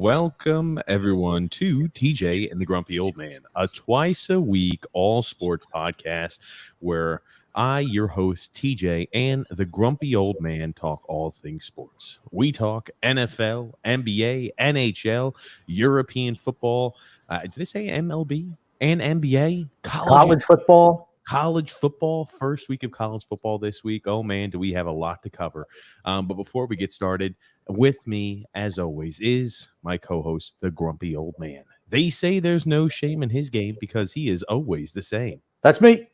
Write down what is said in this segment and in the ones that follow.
welcome everyone to TJ and the Grumpy Old Man, a twice a week all sports podcast where I, your host TJ, and the Grumpy Old Man talk all things sports. We talk NFL, NBA, NHL, European football. Did I say MLB and NBA? College football. College football, first week of college football this week. Oh man, do we have a lot to cover. But before we get started, with me, as always, is my co-host, the Grumpy Old Man. They say there's no shame in his game because he is always the same. That's me.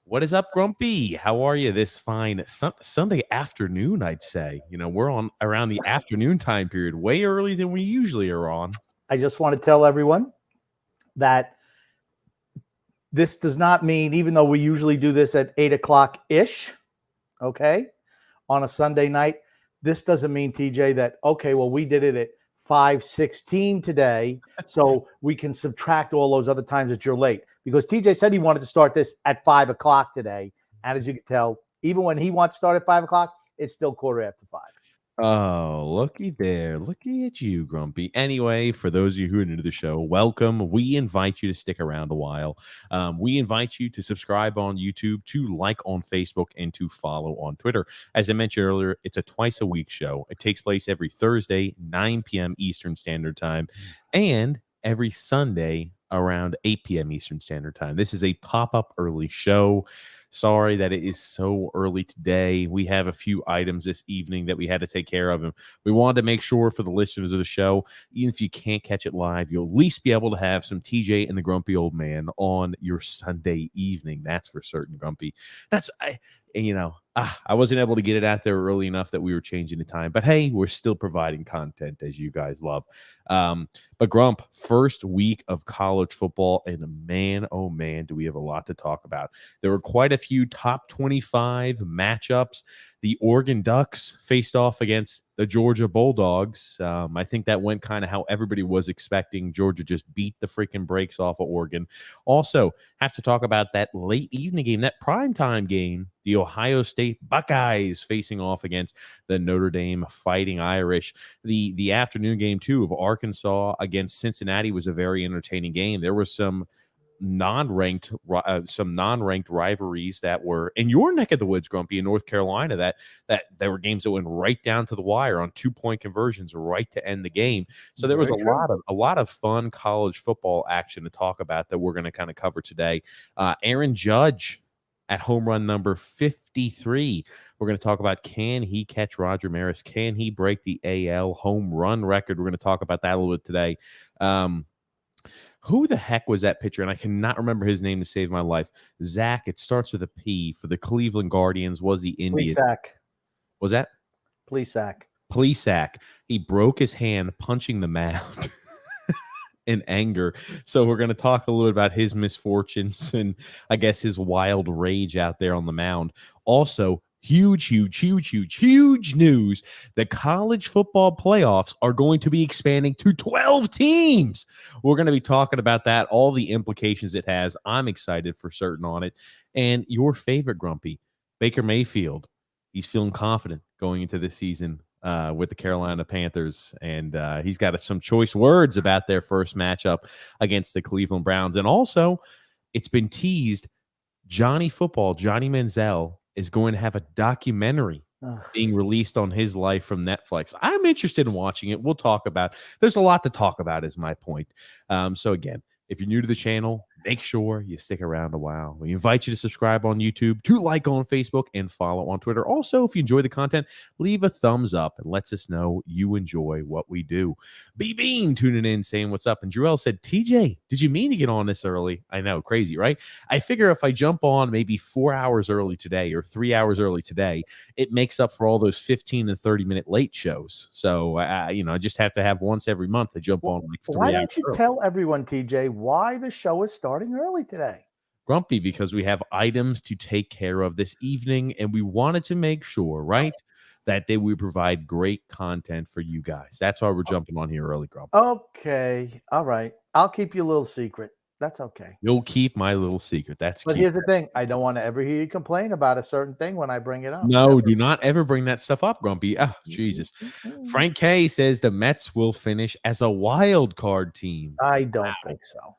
What is up, Grumpy? How are you this fine Sunday afternoon, I'd say? You know, we're on around the afternoon time period, way early than we usually are on. I just want to tell everyone that this does not mean, even though we usually do this at 8 o'clock-ish, okay, on a Sunday night, this doesn't mean, TJ, that, okay, well, we did it at 5:16 today, so we can subtract all those other times that you're late. Because TJ said he wanted to start this at 5 o'clock today, and as you can tell, even when he wants to start at 5 o'clock, it's still 5:15. Oh, looky there. Looky at you, Grumpy. Anyway, for those of you who are new to the show, welcome. We invite you to stick around a while. We invite you to subscribe on YouTube, to like on Facebook, and to follow on Twitter. As I mentioned earlier, it's a twice-a-week show. It takes place every Thursday, 9 p.m. Eastern Standard Time, and every Sunday around 8 p.m. Eastern Standard Time. This is a pop-up early show. Sorry that it is so early today. We have a few items this evening that we had to take care of, and we wanted to make sure for the listeners of the show, even if you can't catch it live, you'll at least be able to have some TJ and the Grumpy Old Man on your Sunday evening. That's for certain, Grumpy. I wasn't able to get it out there early enough that we were changing the time, but hey, we're still providing content as you guys love. But Grump, first week of college football, and man, oh man, do we have a lot to talk about. There were quite a few top 25 matchups. The Oregon Ducks faced off against the Georgia Bulldogs. I think that went kind of how everybody was expecting. Georgia just beat the freaking brakes off of Oregon. Also, have to talk about that late evening game, that primetime game, the Ohio State Buckeyes facing off against the Notre Dame Fighting Irish. The afternoon game, too, of Arkansas against Cincinnati was a very entertaining game. There was some non-ranked rivalries that were in your neck of the woods, Grumpy, in North Carolina, that there were games that went right down to the wire on 2-point conversions right to end the game. So there was a lot of fun college football action to talk about that we're going to kind of cover today. Aaron Judge at home run number 53. We're going to talk about, can he catch Roger Maris? Can he break the AL home run record? We're going to talk about that a little bit today. Who the heck was that pitcher? And I cannot remember his name to save my life. Zach, it starts with a P, for the Cleveland Guardians, was the Indian. Plesac. Was that? Plesac. He broke his hand punching the mound in anger. So we're going to talk a little bit about his misfortunes and I guess his wild rage out there on the mound. Also, huge news. The college football playoffs are going to be expanding to 12 teams. We're going to be talking about that, all the implications it has. I'm excited for certain on it. And your favorite, Grumpy, Baker Mayfield. He's feeling confident going into this season with the Carolina Panthers. And he's got some choice words about their first matchup against the Cleveland Browns. And also, it's been teased, Johnny Manziel is going to have a documentary being released on his life from Netflix. I'm interested in watching it. We'll talk about. There's a lot to talk about is my point. So again, if you're new to the channel, make sure you stick around a while. We invite you to subscribe on YouTube, to like on Facebook, and follow on Twitter. Also, if you enjoy the content, leave a thumbs up and lets us know you enjoy what we do. B-Bean tuning in, saying what's up. And Jarrell said, TJ, did you mean to get on this early? I know, crazy, right? I figure if I jump on maybe 4 hours early today or 3 hours early today, it makes up for all those 15 and 30-minute late shows. So, I just have to have once every month to jump on like 3 hours. Why don't you tell everyone, TJ, why the show is starting early today? Grumpy, because we have items to take care of this evening, and we wanted to make sure, right, that we provide great content for you guys. That's why we're jumping on here early, Grumpy. Okay. All right. I'll keep you a little secret. That's okay. You'll keep my little secret. That's But cute. here's the thing. I don't want to ever hear you complain about a certain thing when I bring it up. No, Never. do not ever bring that stuff up, Grumpy. Oh, Jesus. Frank K says the Mets will finish as a wild card team. I don't think so.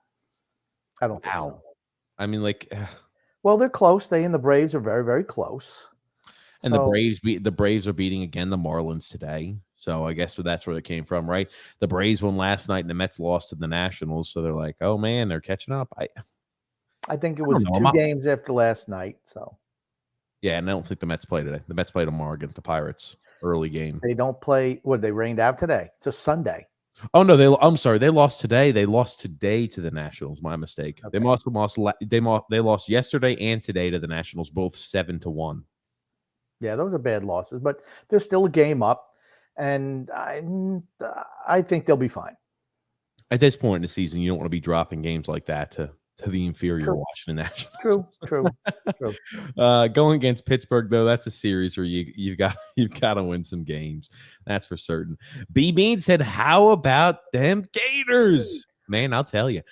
I don't think so. I mean, like, well, they're close. They and the Braves are very, very close. and the Braves are beating again the Marlins today. So I guess that's where it came from, right? The Braves won last night and the Mets lost to the Nationals. So they're like, oh man, they're catching up. I think it was 2 games after last night. So yeah, and I don't think the Mets play today. The Mets play tomorrow against the Pirates. Early game. They don't play. What, they rained out today? It's a Sunday. Oh no, I'm sorry. They lost today. They lost today to the Nationals. My mistake. Okay. They lost yesterday and today to the Nationals, both 7-1. Yeah, those are bad losses, but they're still a game up, and I think they'll be fine. At this point in the season, you don't want to be dropping games like that to the inferior Washington Nationals. True. Going against Pittsburgh, though, that's a series where you've got to win some games. That's for certain. B Bean said, "How about them Gators?" Man, I'll tell you,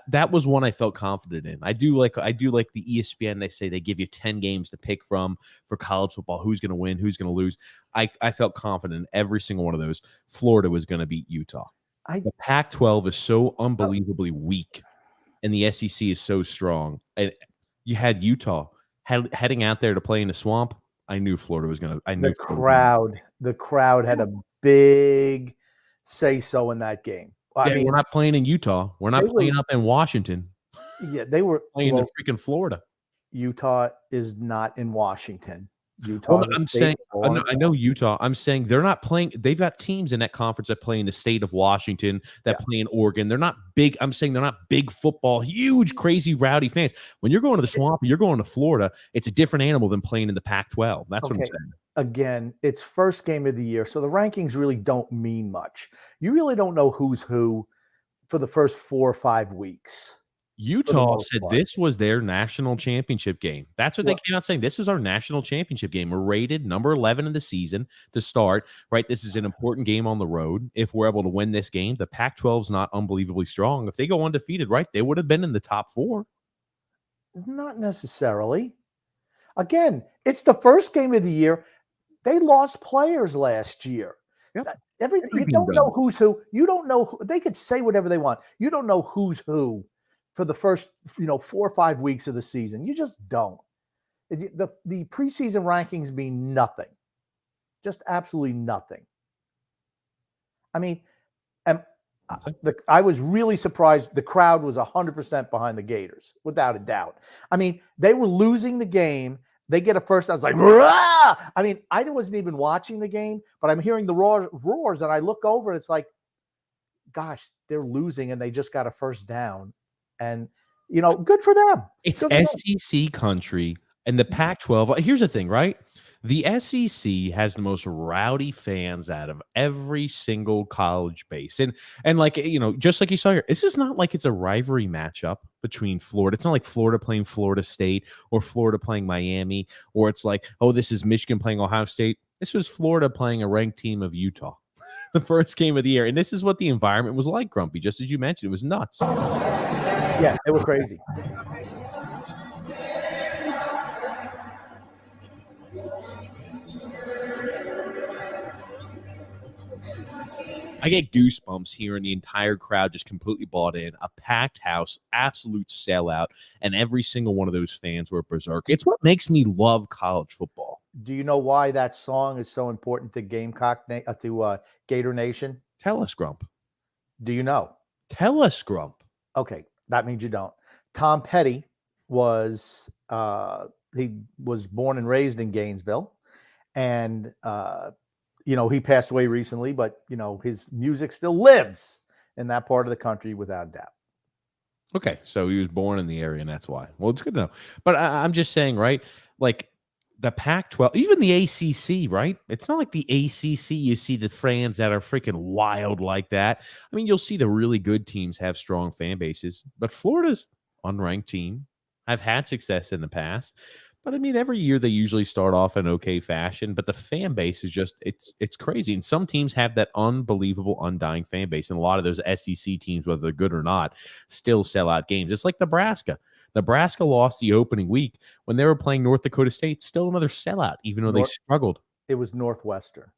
that was one I felt confident in. I do like the ESPN. They say they give you 10 games to pick from for college football. Who's going to win? Who's going to lose? I felt confident in every single one of those. Florida was going to beat Utah. The Pac-12 is so unbelievably weak. And the SEC is so strong. And you had Utah heading out there to play in the swamp. I knew Florida was going to. The crowd had a big say-so in that game. I mean, we're not playing in Utah. We're not playing up in Washington. Yeah, they were playing in freaking Florida. Utah is not in Washington. Utah. Well, I'm saying, I know Utah. I'm saying they're not playing. They've got teams in that conference that play in the state of Washington, that play in Oregon. They're not big. I'm saying they're not big football, huge, crazy, rowdy fans. When you're going to the swamp, you're going to Florida. It's a different animal than playing in the Pac-12. That's what I'm saying. Again, it's first game of the year, so the rankings really don't mean much. You really don't know who's who for the first 4 or 5 weeks. Utah said this was their national championship game. That's what they came out saying. This is our national championship game. We're rated number 11 in the season to start, right? This is an important game on the road. If we're able to win this game, the Pac-12 is not unbelievably strong. If they go undefeated, right, they would have been in the top 4. Not necessarily. Again, it's the first game of the year. They lost players last year. Yep. You don't know who's who. You don't know who. They could say whatever they want. You don't know who's who for the first 4 or 5 weeks of the season. You just don't. The preseason rankings mean nothing. Just absolutely nothing. I mean, I was really surprised. The crowd was 100% behind the Gators, without a doubt. I mean, they were losing the game. They get a first. I was like, rah! I mean, I wasn't even watching the game, but I'm hearing the roars, and I look over, and it's like, gosh, they're losing, and they just got a first down. And, good for them. It's SEC country and the Pac-12. Here's the thing, right? The SEC has the most rowdy fans out of every single college base. And like, just like you saw here, this is not like it's a rivalry matchup between Florida. It's not like Florida playing Florida State or Florida playing Miami, or it's like, oh, this is Michigan playing Ohio State. This was Florida playing a ranked team of Utah. The first game of the year. And this is what the environment was like, Grumpy, just as you mentioned. It was nuts. Yeah, they were crazy. I get goosebumps hearing the entire crowd just completely bought in, a packed house, absolute sellout, and every single one of those fans were berserk. It's what makes me love college football. Do you know why that song is so important to Gator Nation? Tell us, Grump. Do you know? Tell us, Grump. Okay, that means you don't. Tom Petty was he was born and raised in Gainesville, and he passed away recently, but his music still lives in that part of the country without a doubt. Okay, so he was born in the area, and that's why. Well, it's good to know. But I'm just saying, right? Like the Pac-12, even the ACC, right? It's not like the ACC. You see the fans that are freaking wild like that. I mean, you'll see the really good teams have strong fan bases, but Florida's unranked team. I've had success in the past. But I mean, every year they usually start off in okay fashion, but the fan base is just it's crazy. And some teams have that unbelievable, undying fan base. And a lot of those SEC teams, whether they're good or not, still sell out games. It's like Nebraska. Nebraska lost the opening week when they were playing North Dakota State, still another sellout, even though they struggled. It was Northwestern.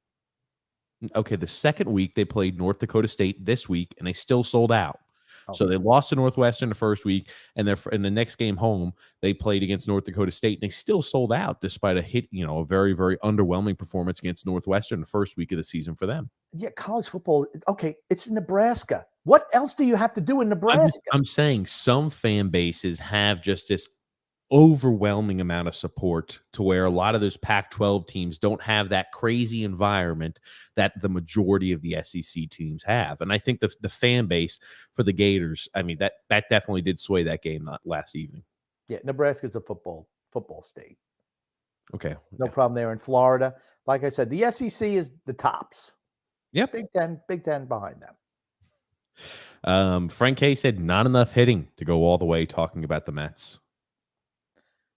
Okay, the second week they played North Dakota State this week, and they still sold out. Okay. So they lost to Northwestern the first week, and they're in the next game home they played against North Dakota State, and they still sold out despite a very, very underwhelming performance against Northwestern the first week of the season for them. Yeah, college football. Okay, it's Nebraska. What else do you have to do in Nebraska? I'm saying some fan bases have just this overwhelming amount of support to where a lot of those Pac-12 teams don't have that crazy environment that the majority of the SEC teams have. And I think the fan base for the Gators, I mean, that definitely did sway that game last evening. Yeah, Nebraska's a football state. Okay. No problem there. In Florida, like I said, the SEC is the tops. Yep. Big Ten behind them. Frank K said not enough hitting to go all the way talking about the Mets.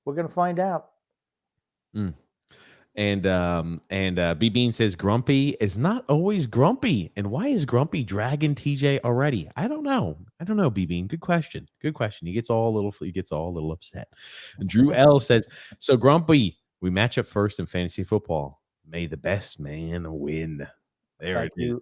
We're going to find out. And B Bean says Grumpy is not always grumpy. And why is Grumpy dragging TJ already? I don't know. B Bean. Good question. He gets all a little upset. And Drew L says, so Grumpy, we match up first in fantasy football. May the best man win. There it is.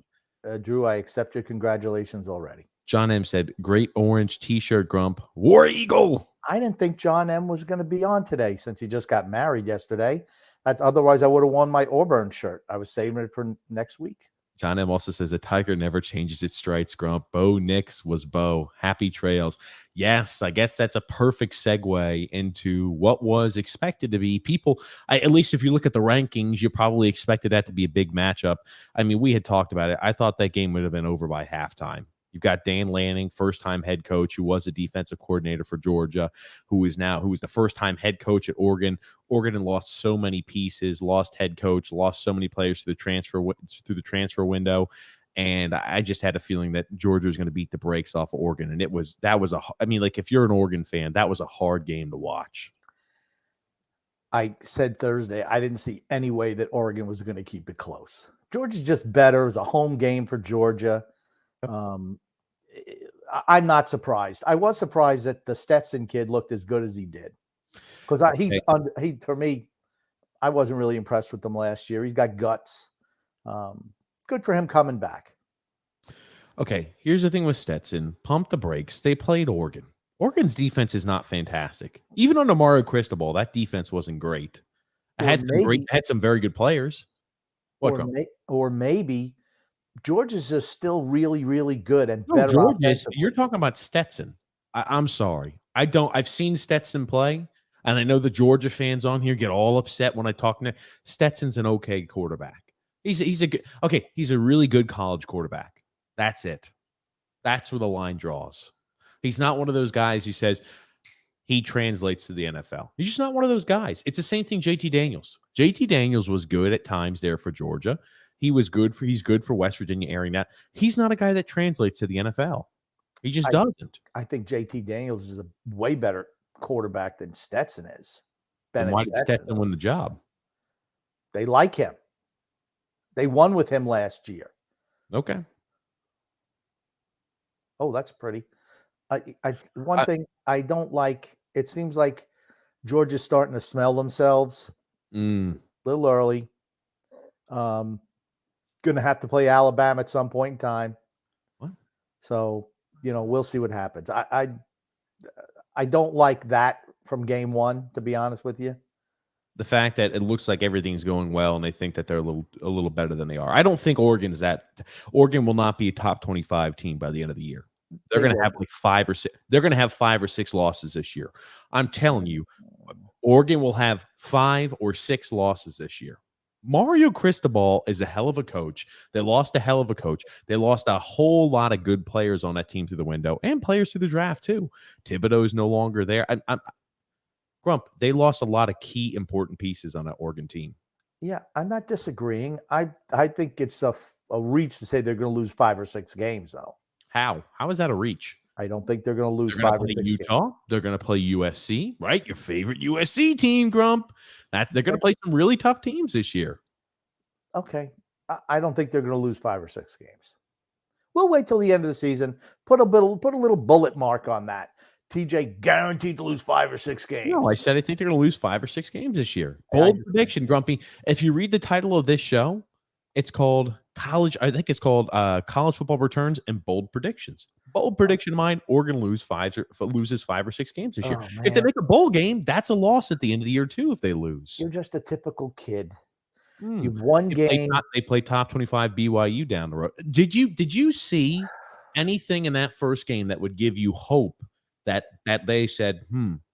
Drew, I accept your congratulations already. John M said, great orange t-shirt, Grump. War Eagle. I didn't think John M was going to be on today since he just got married yesterday. Otherwise I would have worn my Auburn shirt. I was saving it for next week. John M also says a tiger never changes its stripes, Grump. Bo Nix was Bo. Happy trails. Yes, I guess that's a perfect segue into what was expected to be at least if you look at the rankings, you probably expected that to be a big matchup. I mean, we had talked about it. I thought that game would have been over by halftime. You've got Dan Lanning, first-time head coach, who was a defensive coordinator for Georgia, who was the first-time head coach at Oregon. Oregon lost so many pieces, lost head coach, lost so many players through the transfer window, and I just had a feeling that Georgia was going to beat the brakes off of Oregon. And if you're an Oregon fan, that was a hard game to watch. I said Thursday, I didn't see any way that Oregon was going to keep it close. Georgia's just better. It was a home game for Georgia. I'm not surprised. I was surprised that the Stetson kid looked as good as he did, because for me, I wasn't really impressed with him last year. He's got guts. Good for him coming back. Okay, here's the thing with Stetson. Pump the brakes. They played Oregon. Oregon's defense is not fantastic. Even under Mario Cristobal, that defense wasn't great. I had some very good players. Or maybe Georgia's just still really, really good and better. You're talking about Stetson. I'm sorry. I've seen Stetson play, and I know the Georgia fans on here get all upset when I talk to Stetson's an okay quarterback. He's a really good college quarterback. That's it. That's where the line draws. He's not one of those guys who says he translates to the NFL. He's just not one of those guys. It's the same thing JT Daniels. JT Daniels was good at times there for Georgia. He's good for West Virginia airing that. He's not a guy that translates to the NFL. He just doesn't. I think JT Daniels is a way better quarterback than Stetson is. Why did Stetson win the job? They like him. They won with him last year. Okay. Oh, that's pretty. One thing I don't like, it seems like Georgia's starting to smell themselves a little early. Going to have to play Alabama at some point in time. What? So, we'll see what happens. I don't like that from game one, to be honest with you. The fact that it looks like everything's going well and they think that they're a little better than they are. I don't think Oregon will not be a top 25 team by the end of the year. They're going to have like 5 or 6. They're going to have 5 or 6 losses this year. I'm telling you, Oregon will have 5 or 6 losses this year. Mario Cristobal is a hell of a coach. They lost a hell of a coach. They lost a whole lot of good players on that team through the window and players through the draft too. Thibodeau is no longer there. Grump, they lost a lot of key important pieces on that Oregon team. Yeah, I'm not disagreeing. I think it's a reach to say they're going to lose 5 or 6 games, though. How is that a reach? I don't think they're going to lose They're going 5 to or play 6 games. Utah. They're going to play USC, right? Your favorite USC team, Grump. They're going to play some really tough teams this year. Okay. I don't think they're going to lose 5 or 6 games. We'll wait till the end of the season. Put a little bullet mark on that. TJ guaranteed to lose 5 or 6 games. No, I said I think they're going to lose 5 or 6 games this year. Bold prediction, Grumpy. If you read the title of this show, it's called College. I think it's called College Football Returns and Bold Predictions. Bold prediction of mine: Oregon loses 5 or 6 games this year. If they make a bowl game, that's a loss at the end of the year too. If they lose, you're just a typical kid. You won game. They play top 25 BYU down the road. Did you see anything in that first game that would give you hope that they said,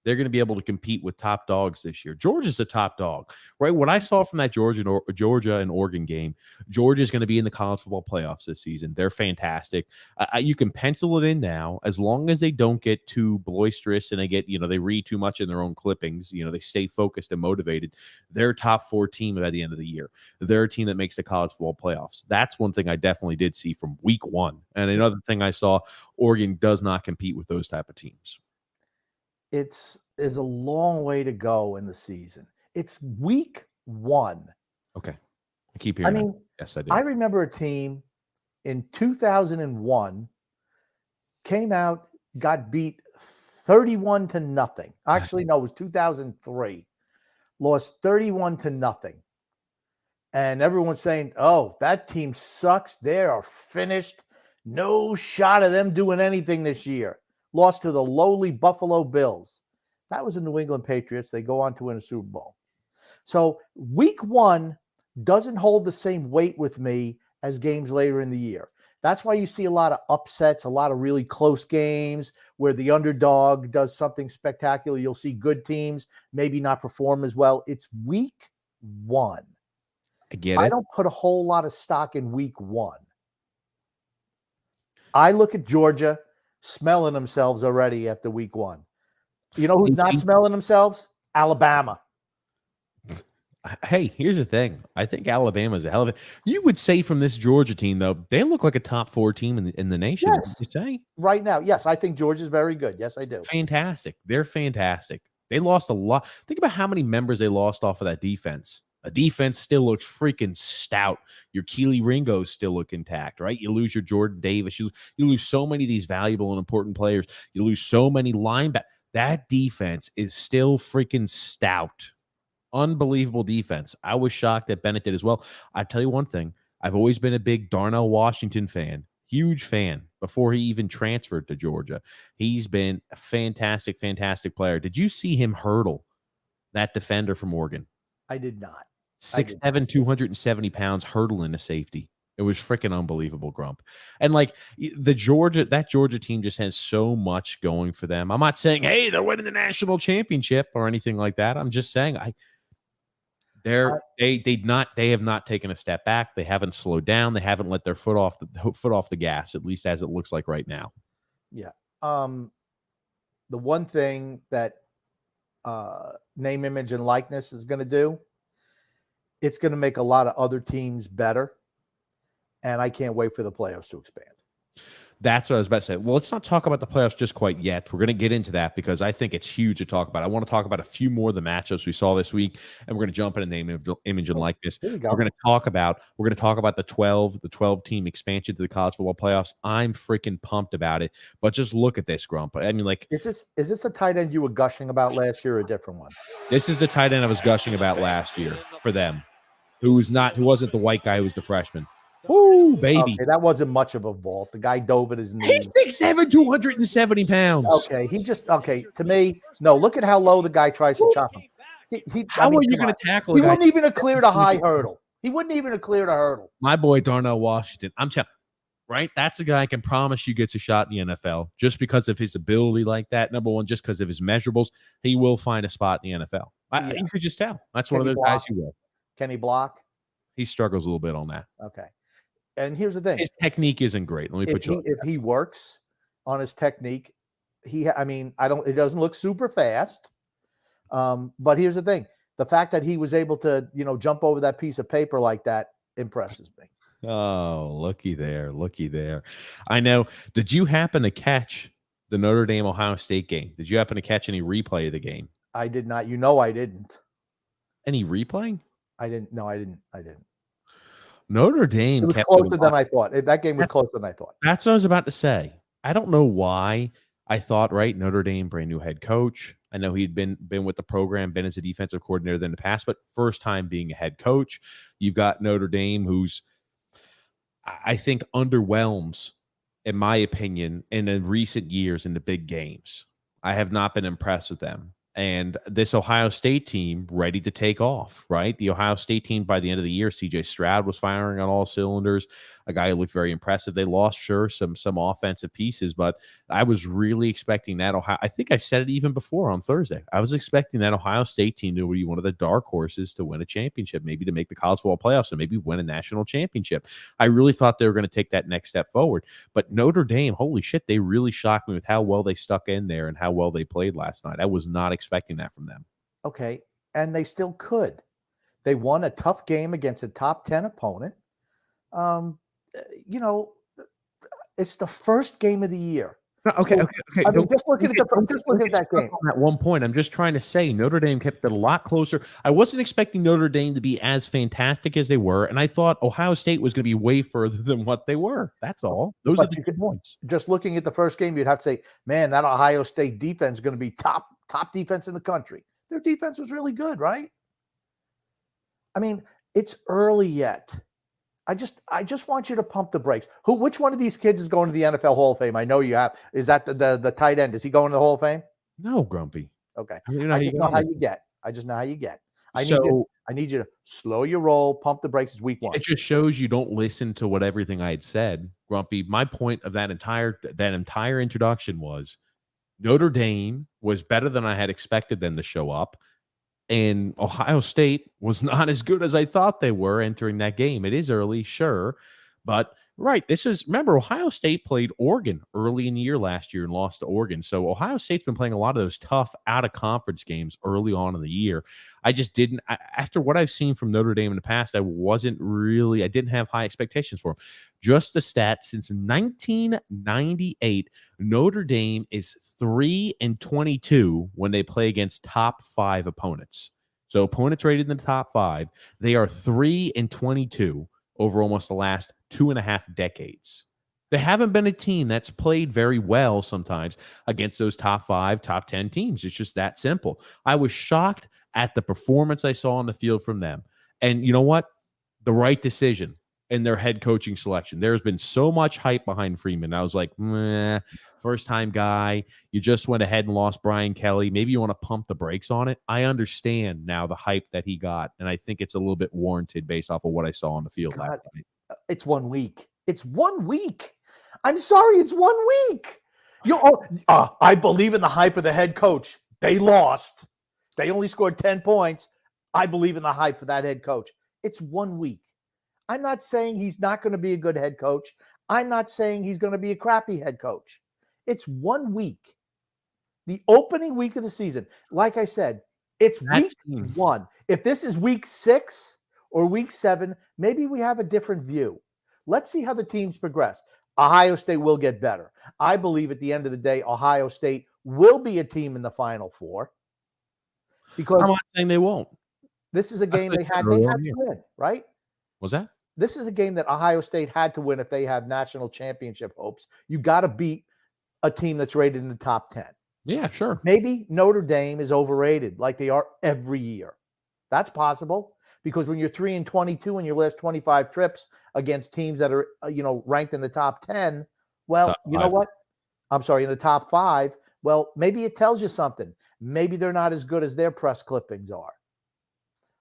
they're going to be able to compete with top dogs this year? Georgia's a top dog, right? What I saw from that Georgia and Oregon game, Georgia's going to be in the college football playoffs this season. They're fantastic. You can pencil it in now, as long as they don't get too boisterous and they read too much in their own clippings. They stay focused and motivated. They're a top 4 team by the end of the year. They're a team that makes the college football playoffs. That's one thing I definitely did see from week 1. And another thing I saw, Oregon does not compete with those type of teams. There's a long way to go in the season. It's week 1. Okay. I keep hearing that. Yes, I do. I remember a team in 2001 came out, got beat 31-0. Actually, no, it was 2003. Lost 31-0. And everyone's saying, oh, that team sucks. They are finished. No shot of them doing anything this year. Lost to the lowly Buffalo Bills. That was the New England Patriots. They go on to win a Super Bowl. So week 1 doesn't hold the same weight with me as games later in the year. That's why you see a lot of upsets, a lot of really close games where the underdog does something spectacular. You'll see good teams maybe not perform as well. It's week 1. I get it. I don't put a whole lot of stock in week 1. I look at Georgia smelling themselves already after week 1. You know who's not smelling themselves? Alabama. Hey, here's the thing. I think Alabama's a hell of it. You would say from this Georgia team, though, they look like a top 4 team in the nation. Yes. Would you say? Right now, yes, I think Georgia's very good. Yes, I do. Fantastic. They're fantastic. They lost a lot. Think about how many members they lost off of that defense. A defense still looks freaking stout. Your Keely Ringos still look intact, right? You lose your Jordan Davis. You lose so many of these valuable and important players. You lose so many linebackers. That defense is still freaking stout. Unbelievable defense. I was shocked that Bennett did as well. I tell you one thing. I've always been a big Darnell Washington fan. Huge fan before he even transferred to Georgia. He's been a fantastic, fantastic player. Did you see him hurdle that defender from Oregon? I did not. 6'7", 270 pounds, hurdling a safety. It was freaking unbelievable, Grump. And that Georgia team just has so much going for them. I'm not saying, hey, they're winning the national championship or anything like that. I'm just saying they have not taken a step back. They haven't slowed down. They haven't let their foot off the gas, at least as it looks like right now. Yeah. The one thing that name, image, and likeness is going to do, it's going to make a lot of other teams better. And I can't wait for the playoffs to expand. That's what I was about to say. Well, let's not talk about the playoffs just quite yet. We're going to get into that because I think it's huge to talk about. I want to talk about a few more of the matchups we saw this week, and we're going to jump into name, image, and likeness. We're going to talk about the 12 team expansion to the college football playoffs. I'm freaking pumped about it. But just look at this, Grump. I mean, is this the tight end you were gushing about last year, or a different one? This is the tight end I was gushing about last year for them, who wasn't the white guy who was the freshman. Ooh, baby. Okay, that wasn't much of a vault. The guy dove at his knee. He's 6'7", 270 pounds. Okay, to me, no, look at how low the guy tries to chop him. How are you going to tackle him? He wouldn't even have cleared a high hurdle. He wouldn't even have cleared a hurdle. My boy, Darnell Washington. I'm telling you, right? That's a guy I can promise you gets a shot in the NFL just because of his ability like that. Number one, just because of his measurables, he will find a spot in the NFL. You could just tell. That's one of those guys who will. Can he block? He struggles a little bit on that. Okay. And here's the thing. His technique isn't great. Let me put you on. If he works on his technique, it doesn't look super fast. But here's the thing. The fact that he was able to, jump over that piece of paper like that impresses me. Oh, looky there. I know. Did you happen to catch the Notre Dame Ohio State game. Did you happen to catch any replay of the game? I did not. You know, I didn't. Any replay? I didn't. No, I didn't. Notre Dame It was kept closer than I thought. That game was closer than I thought. That's what I was about to say. I don't know why I thought, right, Notre Dame, brand new head coach. I know he'd been with the program, been as a defensive coordinator in the past, but first time being a head coach. You've got Notre Dame, who's, I think, underwhelms, in my opinion, in the recent years in the big games. I have not been impressed with them. And this Ohio State team ready to take off, right? The Ohio State team by the end of the year, CJ Stroud was firing on all cylinders, a guy who looked very impressive. They lost, sure, some offensive pieces, but I was really expecting that I think I said it even before on Thursday. I was expecting that Ohio State team to be one of the dark horses to win a championship, maybe to make the college football playoffs and maybe win a national championship. I really thought they were going to take that next step forward. But Notre Dame, holy shit, they really shocked me with how well they stuck in there and how well they played last night. I was not expecting that from them. Okay, and they still could. They won a tough game against a top 10 opponent. You know, it's the first game of the year. Okay. I mean, just looking at that game. At one point, I'm just trying to say Notre Dame kept it a lot closer. I wasn't expecting Notre Dame to be as fantastic as they were, and I thought Ohio State was going to be way further than what they were. That's all. Those are the points. Just looking at the first game, you'd have to say, man, that Ohio State defense is going to be top defense in the country. Their defense was really good, right? I mean, it's early yet. I just want you to pump the brakes. Which one of these kids is going to the NFL Hall of Fame? I know you have. Is that the tight end? Is he going to the Hall of Fame? No, Grumpy. Okay. I just know how you get. I need you to slow your roll, pump the brakes. It's week one. It just shows you don't listen to what everything I had said, Grumpy. My point of that entire introduction was Notre Dame was better than I had expected them to show up. And Ohio State was not as good as I thought they were entering that game. It is early, sure. But, right, remember, Ohio State played Oregon early in the year last year and lost to Oregon. So Ohio State's been playing a lot of those tough out-of-conference games early on in the year. I just didn't – after what I've seen from Notre Dame in the past, I didn't have high expectations for them. Just the stat, since 1998, Notre Dame is 3-22 when they play against top 5 opponents. So opponents rated in the top 5, they are 3-22 over almost the last 2.5 decades. They haven't been a team that's played very well sometimes against those top 5, top 10 teams. It's just that simple. I was shocked at the performance I saw on the field from them. And you know what? The right decision in their head coaching selection. There's been so much hype behind Freeman. I was like, first-time guy. You just went ahead and lost Brian Kelly. Maybe you want to pump the brakes on it. I understand now the hype that he got, and I think it's a little bit warranted based off of what I saw on the field last night. It's 1 week. It's 1 week. I'm sorry, it's 1 week. I believe in the hype of the head coach. They lost. They only scored 10 points. I believe in the hype for that head coach. It's 1 week. I'm not saying he's not going to be a good head coach. I'm not saying he's going to be a crappy head coach. It's 1 week. The opening week of the season. Like I said, it's week 1. If this is week 6 or week 7, maybe we have a different view. Let's see how the teams progress. Ohio State will get better. I believe at the end of the day, Ohio State will be a team in the Final Four. Because I'm not saying they won't. This is a game they had to win, right? Was that? This is a game that Ohio State had to win if they have national championship hopes. You got to beat a team that's rated in the top 10. Yeah, sure. Maybe Notre Dame is overrated like they are every year. That's possible because when you're 3-22 in your last 25 trips against teams that are, ranked in the top 10, well, you know what? I'm sorry, in the top 5. Well, maybe it tells you something. Maybe they're not as good as their press clippings are.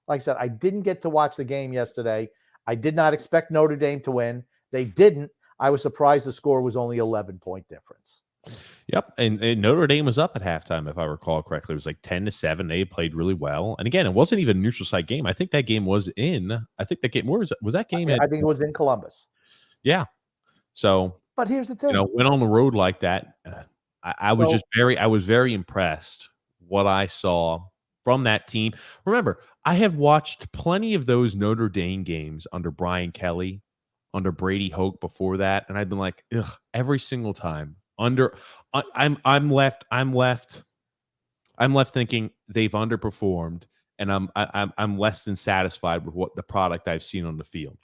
Like I said, I didn't get to watch the game yesterday. I did not expect Notre Dame to win. They didn't. I was surprised the score was only 11-point difference. Yep, and Notre Dame was up at halftime, if I recall correctly. It was like 10-7. They played really well. And again, it wasn't even a neutral site game. I think that game was in. I think that game. Where was it? Was that game? I think it was in Columbus. Yeah. So, but here's the thing. Went on the road like that. I was very impressed what I saw from that team. Remember, I have watched plenty of those Notre Dame games under Brian Kelly, under Brady Hoke before that, and I've been like, ugh, every single time I'm left thinking they've underperformed, and I'm less than satisfied with what the product I've seen on the field.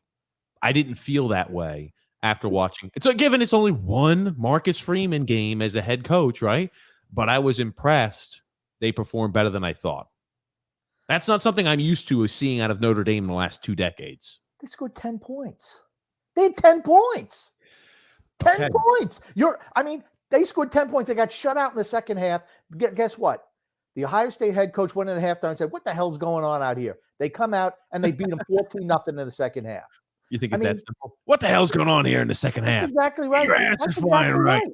I didn't feel that way after watching. It's given it's only one Marcus Freeman game as a head coach, right? But I was impressed. They performed better than I thought. That's not something I'm used to seeing out of Notre Dame in the last 2 decades. They scored 10 points. They had 10 points. 10 points. They scored 10 points. They got shut out in the second half. Guess what? The Ohio State head coach went in at halftime and said, "What the hell's going on out here?" They come out and they beat them 14-0 in the second half. You think it's that simple? What the hell's going on here in the second half? That's exactly right. Your ass That's is flying exactly right.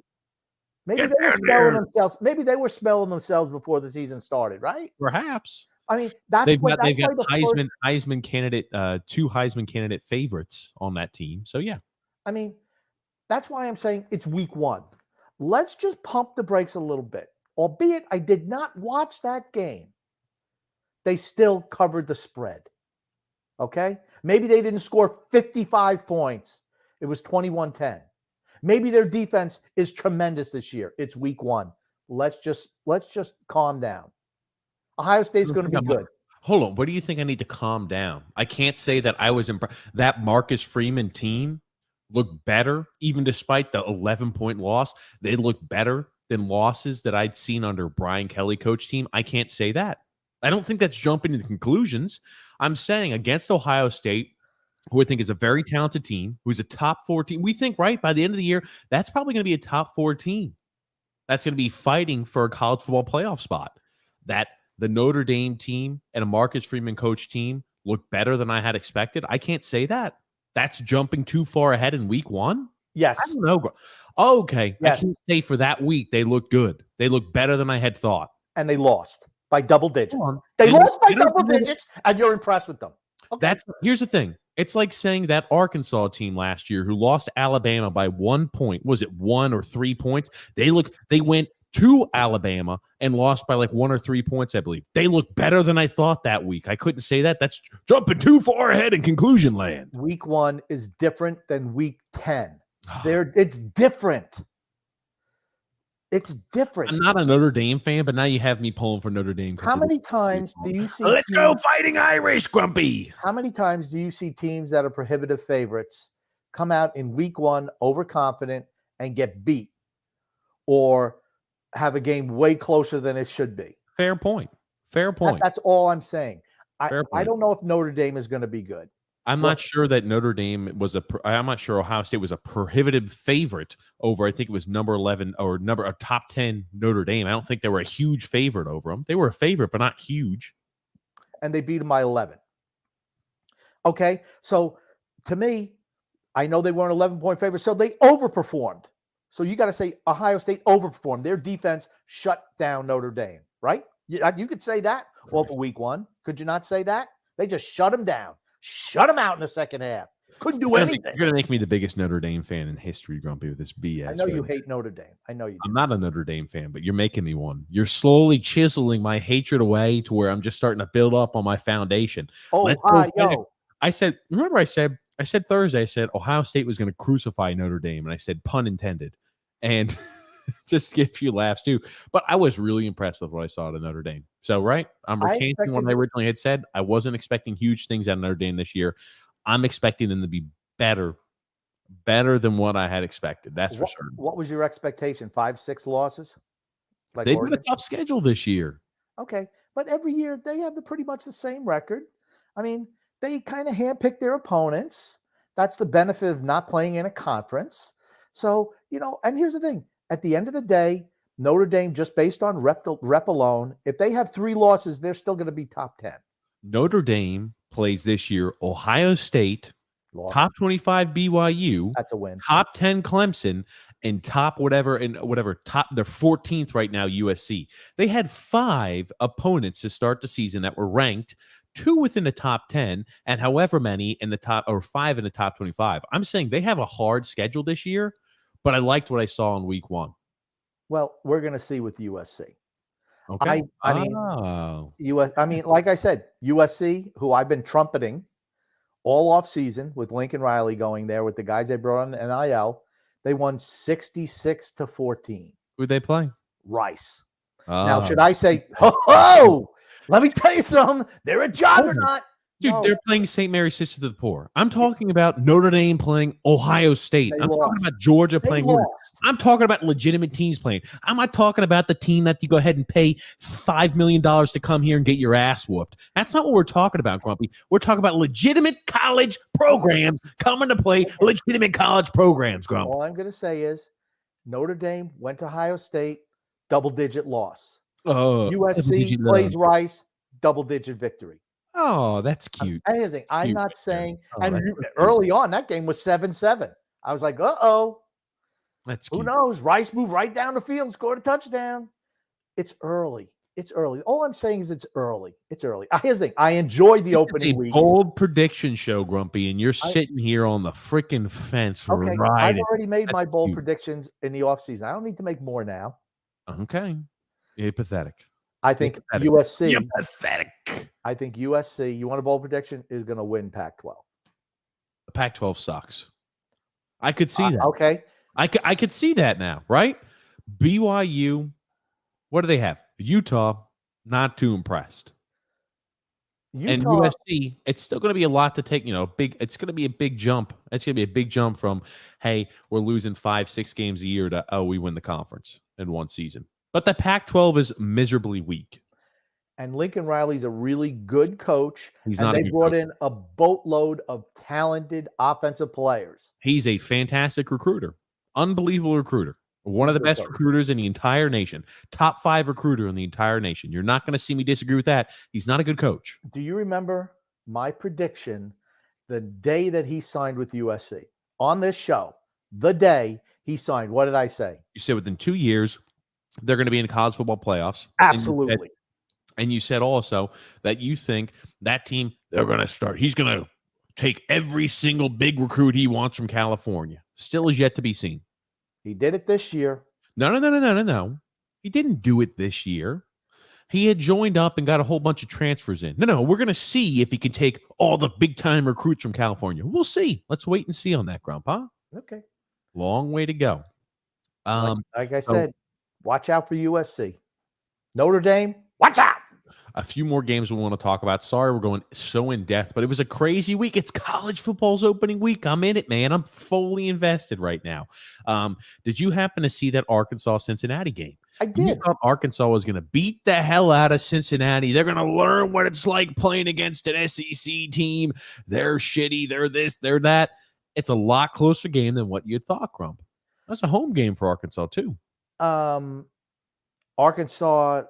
Maybe they were smelling themselves. Maybe they were smelling themselves before the season started, right? Perhaps. I mean, they've got Heisman candidate, 2 Heisman candidate favorites on that team. So yeah. I mean, that's why I'm saying it's week 1. Let's just pump the brakes a little bit. Albeit I did not watch that game. They still covered the spread. Okay? Maybe they didn't score 55 points. It was 21-10. Maybe their defense is tremendous this year. It's week 1. Let's just calm down. Ohio State's going to be good. Hold on. What do you think I need to calm down? I can't say that I was impressed. That Marcus Freeman team looked better, even despite the 11-point loss. They looked better than losses that I'd seen under Brian Kelly coach team. I can't say that. I don't think that's jumping to conclusions. I'm saying against Ohio State, who I think is a very talented team, who's a top 4 team. We think, right, by the end of the year, that's probably going to be a top 4 team. That's going to be fighting for a college football playoff spot. That the Notre Dame team and a Marcus Freeman coach team look better than I had expected. I can't say that. That's jumping too far ahead in week 1. Yes. I don't know. Okay. Yes. I can't say for that week they look good. They look better than I had thought. And they lost by double digits. They lost by double digits, and you're impressed with them. Okay. Here's the thing. It's like saying that Arkansas team last year who lost to Alabama by 1 point. Was it 1 or 3 points? They went to Alabama and lost by like 1 or 3 points, I believe. They look better than I thought that week. I couldn't say that. That's jumping too far ahead in conclusion land. Week 1 is different than week 10. It's different. It's different. I'm not a Notre Dame fan, but now you have me pulling for Notre Dame. How many times do you see Let's go Fighting Irish, Grumpy? How many times do you see teams that are prohibitive favorites come out in week 1 overconfident and get beat or have a game way closer than it should be? Fair point. That's all I'm saying. I don't know if Notre Dame is going to be good. I'm not sure that Notre Dame was I'm not sure Ohio State was a prohibitive favorite over, I think it was number 11 or top 10 Notre Dame. I don't think they were a huge favorite over them. They were a favorite, but not huge. And they beat them by 11. Okay. So to me, I know they weren't 11-point favorites, so they overperformed. So you got to say Ohio State overperformed. Their defense shut down Notre Dame, right? You could say that over week 1. Could you not say that? They just shut them down. Shut them out in the second half. Couldn't do anything. You're going to make me the biggest Notre Dame fan in history, Grumpy, with this BS. I know you hate Notre Dame. I know you do. I'm not a Notre Dame fan, but you're making me one. You're slowly chiseling my hatred away to where I'm just starting to build up on my foundation. I said Thursday, I said Ohio State was going to crucify Notre Dame, and I said pun intended. And just to get a few laughs too. But I was really impressed with what I saw at Notre Dame. So, right, I'm recanting what I originally had said. I wasn't expecting huge things out of Notre Dame this year. I'm expecting them to be better than what I had expected. That's for certain. What was your expectation? 5-6 losses? Like they've got a tough schedule this year. Okay, but every year they have pretty much the same record. I mean, they kind of handpick their opponents. That's the benefit of not playing in a conference. So, and here's the thing. At the end of the day, Notre Dame, just based on rep alone, if they have 3 losses, they're still going to be top 10. Notre Dame plays this year Ohio State, top 25 BYU. That's a win. Top 10 Clemson, and top whatever top. They're 14th right now, USC. They had 5 opponents to start the season that were ranked, 2 within the top 10, and however many in the top, or 5 in the top 25. I'm saying they have a hard schedule this year. But I liked what I saw in week 1. Well, we're going to see with USC. Okay. Like I said, USC, who I've been trumpeting all off season with Lincoln Riley going there with the guys they brought on NIL, They won 66-14. Who'd they play? Rice. Now, should Ah. I say, ho, let me tell you something. They're a juggernaut. Dude, No, they're playing St. Mary's Sisters of the Poor. I'm talking about Notre Dame playing Ohio State. They I'm talking lost. about Georgia they playing. lost. I'm talking about legitimate teams playing. I'm not talking about the team that you go ahead and pay $5 million to come here and get your ass whooped. That's not what we're talking about, Grumpy. We're talking about legitimate college programs coming to play legitimate college programs, Grump. All I'm going to say is Notre Dame went to Ohio State, double-digit loss. USC plays Rice, double-digit victory. Oh, that's cute. I'm not saying, and so early on, that game was 7-7. I was like, that's who cute. knows? Rice moved right down the field and scored a touchdown. It's early. All I'm saying is it's early. Here's the thing. I enjoyed the opening weeks. Bold prediction show, Grumpy, and you're sitting here on the freaking fence. Okay, right. I've already made my bold predictions in the offseason. I don't need to make more now. Okay. You're pathetic. I think USC. You're pathetic. I think USC, you want a bold prediction, is going to win Pac-12. The Pac-12 sucks. I could see that. Okay. I could see that now, right? BYU, what do they have? Utah, not too impressed. And USC, it's still going to be a lot to take, it's going to be a big jump. It's going to be a big jump from, hey, we're losing 5-6 games a year to, we win the conference in one season. But the Pac-12 is miserably weak. And Lincoln Riley's a really good coach. They brought in a boatload of talented offensive players. He's a fantastic recruiter. Unbelievable recruiter. One of the best recruiters in the entire nation. Top 5 recruiter in the entire nation. You're not going to see me disagree with that. He's not a good coach. Do you remember my prediction the day that he signed with USC? On this show, the day he signed, what did I say? You said within 2 years, they're going to be in college football playoffs. Absolutely. And you said also that you think that team, they're going to start. He's going to take every single big recruit he wants from California. Still is yet to be seen. He did it this year. No. He didn't do it this year. He had joined up and got a whole bunch of transfers in. No. We're going to see if he can take all the big-time recruits from California. We'll see. Let's wait and see on that, Grandpa. Okay. Long way to go. Like I said, watch out for USC. Notre Dame, watch out. A few more games we want to talk about. Sorry, we're going so in depth, but it was a crazy week. It's college football's opening week. I'm in it, man. I'm fully invested right now. Did you happen to see that Arkansas-Cincinnati game? I did. You thought Arkansas was going to beat the hell out of Cincinnati. They're going to learn what it's like playing against an SEC team. They're shitty. They're this, they're that. It's a lot closer game than what you thought, Crump. That's a home game for Arkansas, too. Arkansas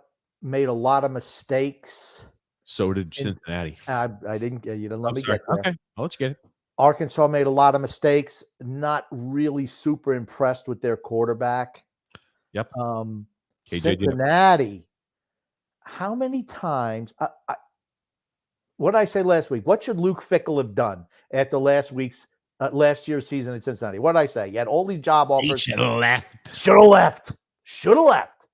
made a lot of mistakes. So did Cincinnati. I didn't. You didn't let me get there. Okay, I'll let you get it. Arkansas made a lot of mistakes. Not really super impressed with their quarterback. Yep. Cincinnati. How many times? What did I say last week? What should Luke Fickell have done after last year's season at Cincinnati? What did I say? He had all these job offers. He should have left. Should have left.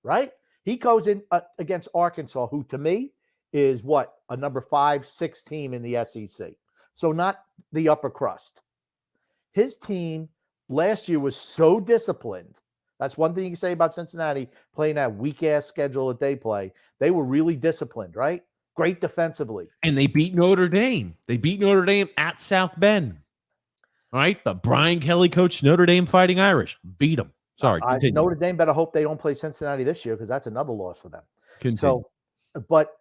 Right? He goes in against Arkansas, who to me is what? A number 5-6 team in the SEC. So not the upper crust. His team last year was so disciplined. That's one thing you can say about Cincinnati playing that weak-ass schedule that they play. They were really disciplined, right? Great defensively. And they beat Notre Dame. They beat Notre Dame at South Bend. All right? The Brian Kelly coach Notre Dame Fighting Irish. Beat them. Sorry. Notre Dame better hope they don't play Cincinnati this year because that's another loss for them. Continue. So, but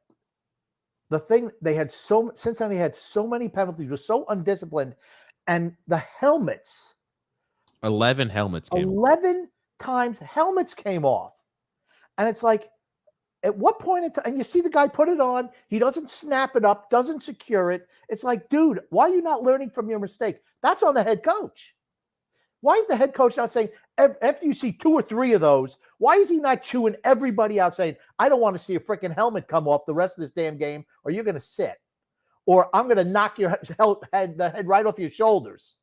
the thing Cincinnati had so many penalties, was so undisciplined, and the helmets. 11 helmets came 11 times helmets came off. And it's like, at what point and you see the guy put it on, he doesn't snap it up, doesn't secure it. It's like, dude, why are you not learning from your mistake? That's on the head coach. Why is the head coach not saying, after you see 2 or 3 of those, why is he not chewing everybody out saying, I don't want to see a freaking helmet come off the rest of this damn game, or you're going to sit, or I'm going to knock your head right off your shoulders,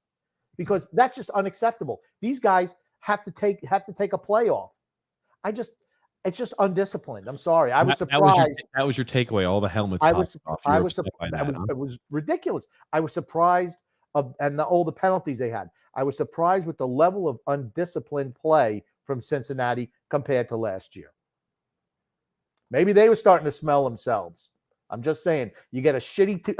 because that's just unacceptable. These guys have to take a play off. It's just undisciplined. I'm sorry. I was surprised. That was your takeaway. All the helmets. It was ridiculous. I was surprised and all the penalties they had. I was surprised with the level of undisciplined play from Cincinnati compared to last year. Maybe they were starting to smell themselves. I'm just saying, you get a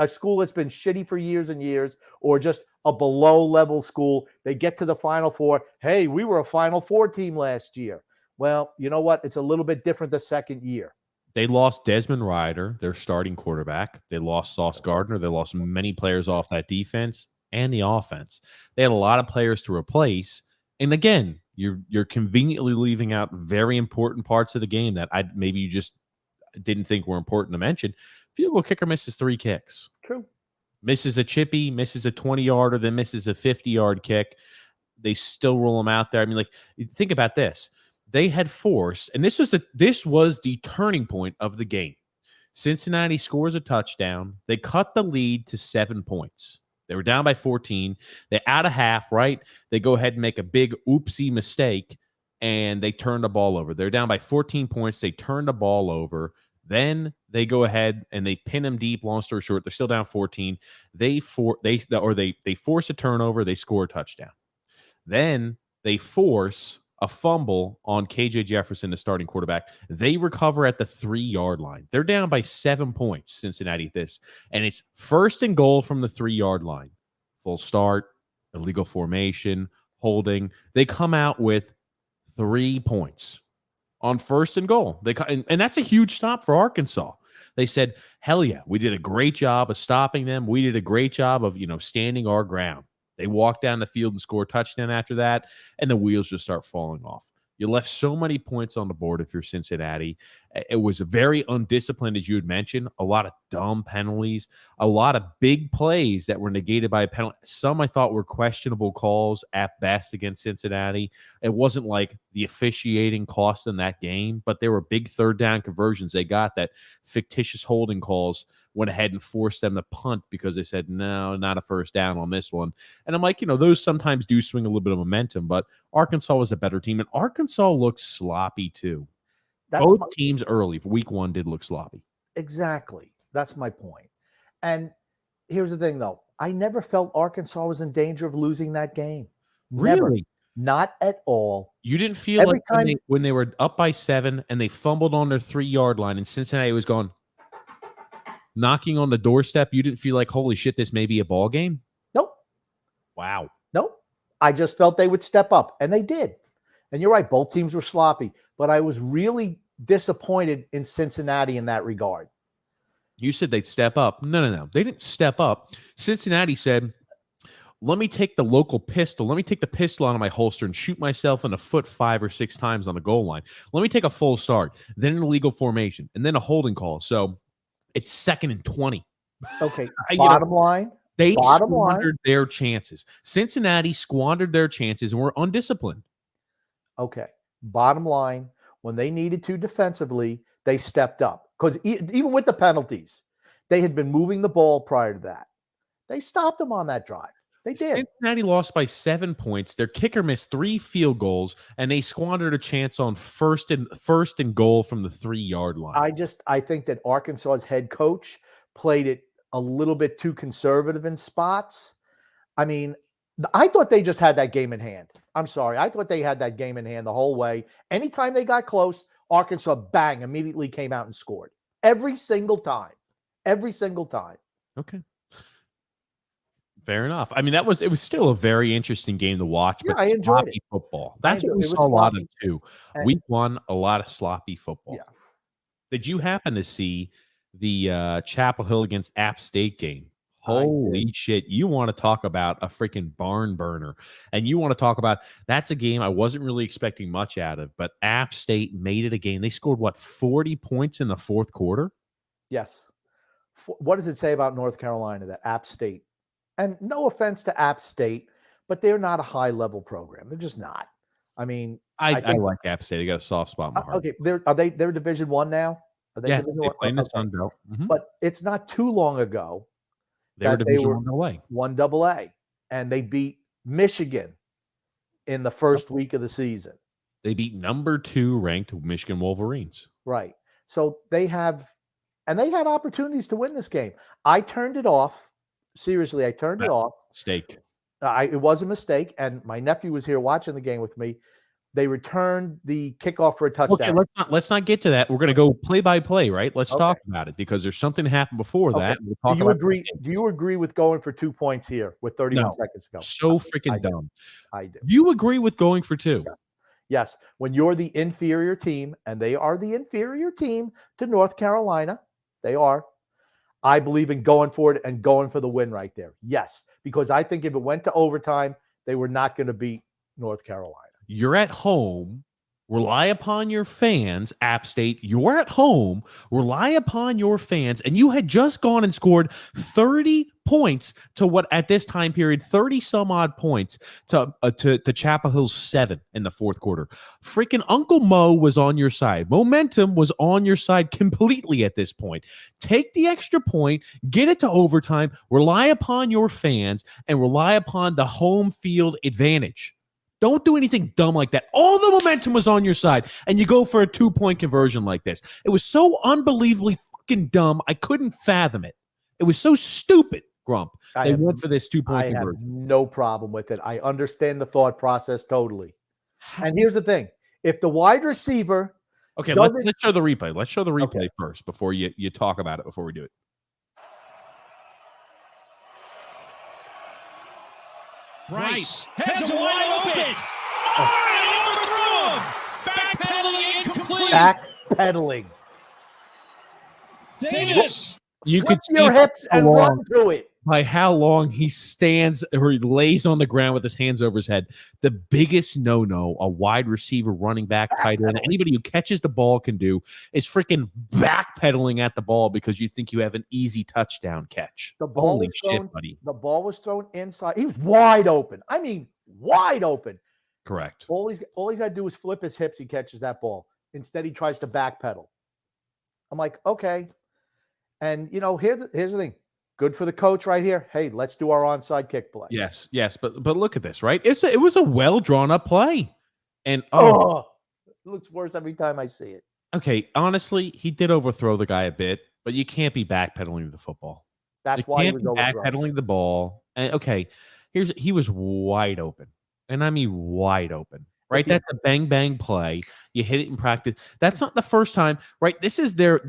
school that's been shitty for years and years, or just a below-level school. They get to the Final Four. Hey, we were a Final Four team last year. Well, you know what? It's a little bit different the second year. They lost Desmond Ryder, their starting quarterback. They lost Sauce Gardner. They lost many players off that defense and the offense. They had a lot of players to replace. And again, you're conveniently leaving out very important parts of the game that maybe you just didn't think were important to mention. Field goal kicker misses 3 kicks. True. Misses a chippy, misses a 20-yarder, then misses a 50-yard kick. They still roll them out there. I mean, like, think about this. They had forced, and this was the turning point of the game. Cincinnati scores a touchdown. They cut the lead to 7 points. They were down by 14. They out of half, right? They go ahead and make a big oopsie mistake, and they turn the ball over. They're down by 14 points. They turn the ball over. Then they go ahead and they pin them deep. Long story short, they're still down 14. They force a turnover. They score a touchdown. Then they force a fumble on KJ Jefferson, the starting quarterback. They recover at the 3-yard line. They're down by 7 points, Cincinnati, and it's 1st and goal from the 3-yard line. Full start, illegal formation, holding. They come out with 3 points on 1st and goal. And that's a huge stop for Arkansas. They said, hell yeah, we did a great job of stopping them. We did a great job of, standing our ground. They walk down the field and score a touchdown after that, and the wheels just start falling off. You left so many points on the board if you're Cincinnati. It was very undisciplined, as you had mentioned. A lot of dumb penalties, a lot of big plays that were negated by a penalty. Some I thought were questionable calls at best against Cincinnati. It wasn't like the officiating cost in that game, but there were big 3rd down conversions they got that fictitious holding calls went ahead and forced them to punt because they said, no, not a 1st down on this one. And I'm like, those sometimes do swing a little bit of momentum, but Arkansas was a better team, and Arkansas looked sloppy too. Both teams early for week 1 did look sloppy. Exactly. That's my point. And here's the thing, though. I never felt Arkansas was in danger of losing that game. Really? Never. Not at all. You didn't feel when they were up by 7 and they fumbled on their 3-yard line and Cincinnati was going, knocking on the doorstep, you didn't feel like, holy shit, this may be a ball game? Nope. Wow. Nope. I just felt they would step up, and they did. And you're right, both teams were sloppy, but I was really disappointed in Cincinnati in that regard. You said they'd step up. No. They didn't step up. Cincinnati said, let me take the local pistol. Let me take the pistol out of my holster and shoot myself in the foot 5 or 6 times on the goal line. Let me take a full start, then an illegal formation, and then a holding call. So it's 2nd and 20. Okay. Bottom line. They squandered their chances. Cincinnati squandered their chances and were undisciplined. Okay. Bottom line, when they needed to defensively, they stepped up. Because even with the penalties, they had been moving the ball prior to that. They stopped them on that drive. They did. Cincinnati lost by 7 points. Their kicker missed 3 field goals, and they squandered a chance on 1st and goal from the 3-yard line. I think that Arkansas's head coach played it a little bit too conservative in spots. I mean, I thought they just had that game in hand. I'm sorry. I thought they had that game in hand the whole way. Anytime they got close, Arkansas, bang, immediately came out and scored. Every single time. Every single time. Okay. Fair enough. I mean, it was still a very interesting game to watch. Yeah, but I enjoyed it. Football. That's what we saw a lot of too. Week 1, a lot of sloppy football. Yeah. Did you happen to see the Chapel Hill against App State game? Holy shit. You want to talk about a freaking barn burner. And you want to talk about, that's a game I wasn't really expecting much out of, but App State made it a game. They scored, 40 points in the 4th quarter? Yes. What does it say about North Carolina that App State, and no offense to App State, but they're not a high-level program. They're just not. I mean, I like App State. They got a soft spot in my heart. Okay, they're Division I now? Are they Division they play in the Sun Belt. Mm-hmm. But it's not too long ago they were Division 1AA. 1AA, and they beat Michigan in the first week of the season. They beat number 2 ranked Michigan Wolverines. Right. So they had opportunities to win this game. I turned it off seriously, I turned it off. Steak. It was a mistake, and my nephew was here watching the game with me. They returned the kickoff for a touchdown. Okay, let's not get to that. We're going to go play by play, right? Let's talk about it because there's something that happened before that. Okay. We'll talk Do you about agree? Do you agree with going for 2 points here with 31 seconds to go? So freaking dumb. I do. You agree with going for 2? Yeah. Yes. When you're the inferior team, and they are the inferior team to North Carolina, they are. I believe in going for it and going for the win right there. Yes, because I think if it went to overtime, they were not going to beat North Carolina. You're at home. Rely upon your fans, App State. You're at home. Rely upon your fans. And you had just gone and scored 30 points to what at this time period, 30 some odd points to Chapel Hill's 7 in the fourth quarter. Freaking Uncle Mo was on your side. Momentum was on your side completely at this point. Take the extra point, get it to overtime, rely upon your fans, and rely upon the home field advantage. Don't do anything dumb like that. All the momentum was on your side, and you go for a 2-point conversion like this. It was so unbelievably fucking dumb. I couldn't fathom it. It was so stupid, Grump. They went for this 2-point conversion. I have no problem with it. I understand the thought process totally. And here's the thing. If the wide receiver... Okay, let's show the replay. Let's show the replay first before you talk about it before we do it. Bryce has a wide open. Oh, overthrown. Backpedaling incomplete. Backpedaling. Davis. You could see your hips and run to it. By how long he stands or he lays on the ground with his hands over his head. The biggest no-no a wide receiver, running back, tight end, anybody who catches the ball can do is freaking backpedaling at the ball because you think you have an easy touchdown catch. The ball Holy was thrown, shit, buddy. The ball was thrown inside. He was wide open. I mean, wide open. Correct. All he's got to do is flip his hips. He catches that ball. Instead, he tries to backpedal. I'm like, okay. And, here's the thing. Good for the coach right here. Hey, let's do our onside kick play. Yes. But look at this, right? It was a well drawn up play, and it looks worse every time I see it. Okay, honestly, he did overthrow the guy a bit, but you can't be backpedaling the football. That's why he was backpedaling the ball. And okay, he was wide open, and I mean wide open. Right, that's a bang bang play. You hit it in practice. That's not the first time. Right, this is their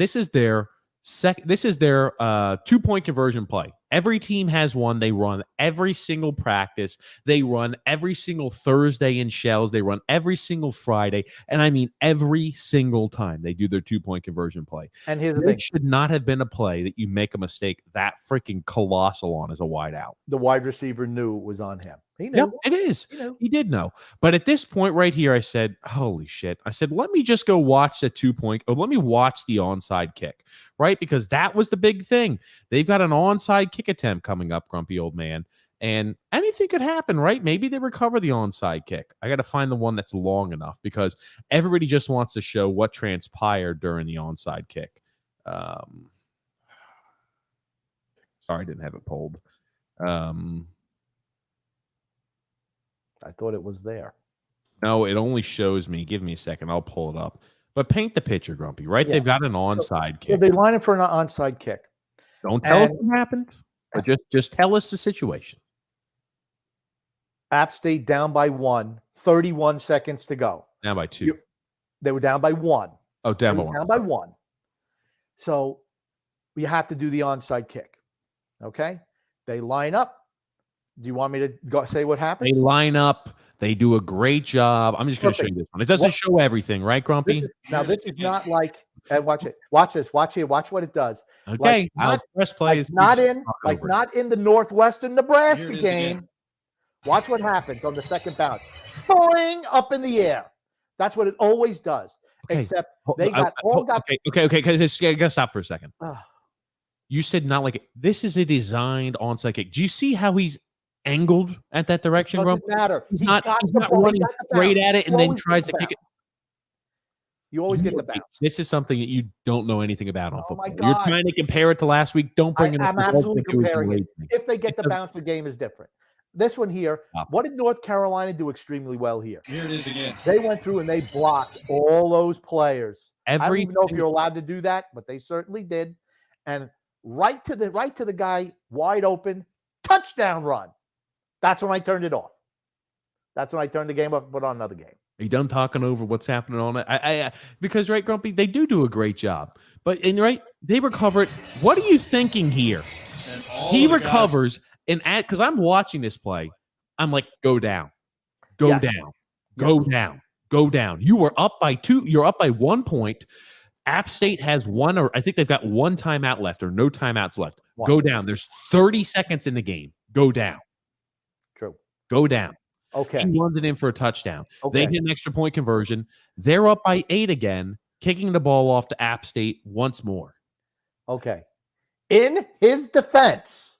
2-point conversion play. Every team has one. They run every single practice. They run every single Thursday in shells. They run every single Friday. And I mean every single time they do their 2-point conversion play. And here's the thing. It should not have been a play that you make a mistake that freaking colossal on as a wide out. The wide receiver knew it was on him. He knew. Yep, it is. He did know. But at this point right here, I said, holy shit. I said, let me just go watch the 2-point, or let me watch the onside kick, right? Because that was the big thing. They've got an onside kick attempt coming up, grumpy old man. And anything could happen, right? Maybe they recover the onside kick. I got to find the one that's long enough because everybody just wants to show what transpired during the onside kick. Sorry, I didn't have it pulled. I thought it was there. No, it only shows me. Give me a second. I'll pull it up. But paint the picture, Grumpy, right? Yeah. They've got an onside kick. So they line up for an onside kick. Don't tell us what happened, but just tell us the situation. App State down by 1, 31 seconds to go. Down by 2. They were down by 1. Oh, down by 1. Down by 1. So you have to do the onside kick. Okay? They line up. Do you want me to say what happens? They line up. They do a great job. I'm just going to show you this one. It doesn't show everything, right, Grumpy? This is not like, watch it. Watch this. Watch here. Watch what it does. Okay. Press play not in the Northwestern Nebraska game. Watch what happens on the second bounce. Boing, up in the air. That's what it always does. Okay. Except they got Okay. Because I got to stop for a second. You said not like it. This is a designed onside kick. Do you see how he's angled at that direction, Doesn't matter. He's not running straight at it and then tries to kick it. You always get the bounce. This is something that you don't know anything about on football. My God. You're trying to compare it to last week. Don't bring it up. I'm absolutely comparing it. If they get the bounce, the game is different. This one here, what did North Carolina do extremely well here? Here it is again. They went through and they blocked all those players. I don't even know if you're allowed to do that, but they certainly did. And right to the guy wide open, touchdown run. That's when I turned it off. That's when I turned the game off and put on another game. Are you done talking over what's happening on it? Because, right, Grumpy, they do a great job. But, right, they recover it. What are you thinking here? He recovers, and because I'm watching this play, I'm like, go down. Go down. Go down. Go down. You were up by 2. You're up by 1 point. App State has one, or I think they've got one timeout left or no timeouts left. Go down. There's 30 seconds in the game. Go down. True. Go down. Okay. He runs it in for a touchdown. Okay. They get an extra point conversion. They're up by 8 again, kicking the ball off to App State once more. Okay. In his defense,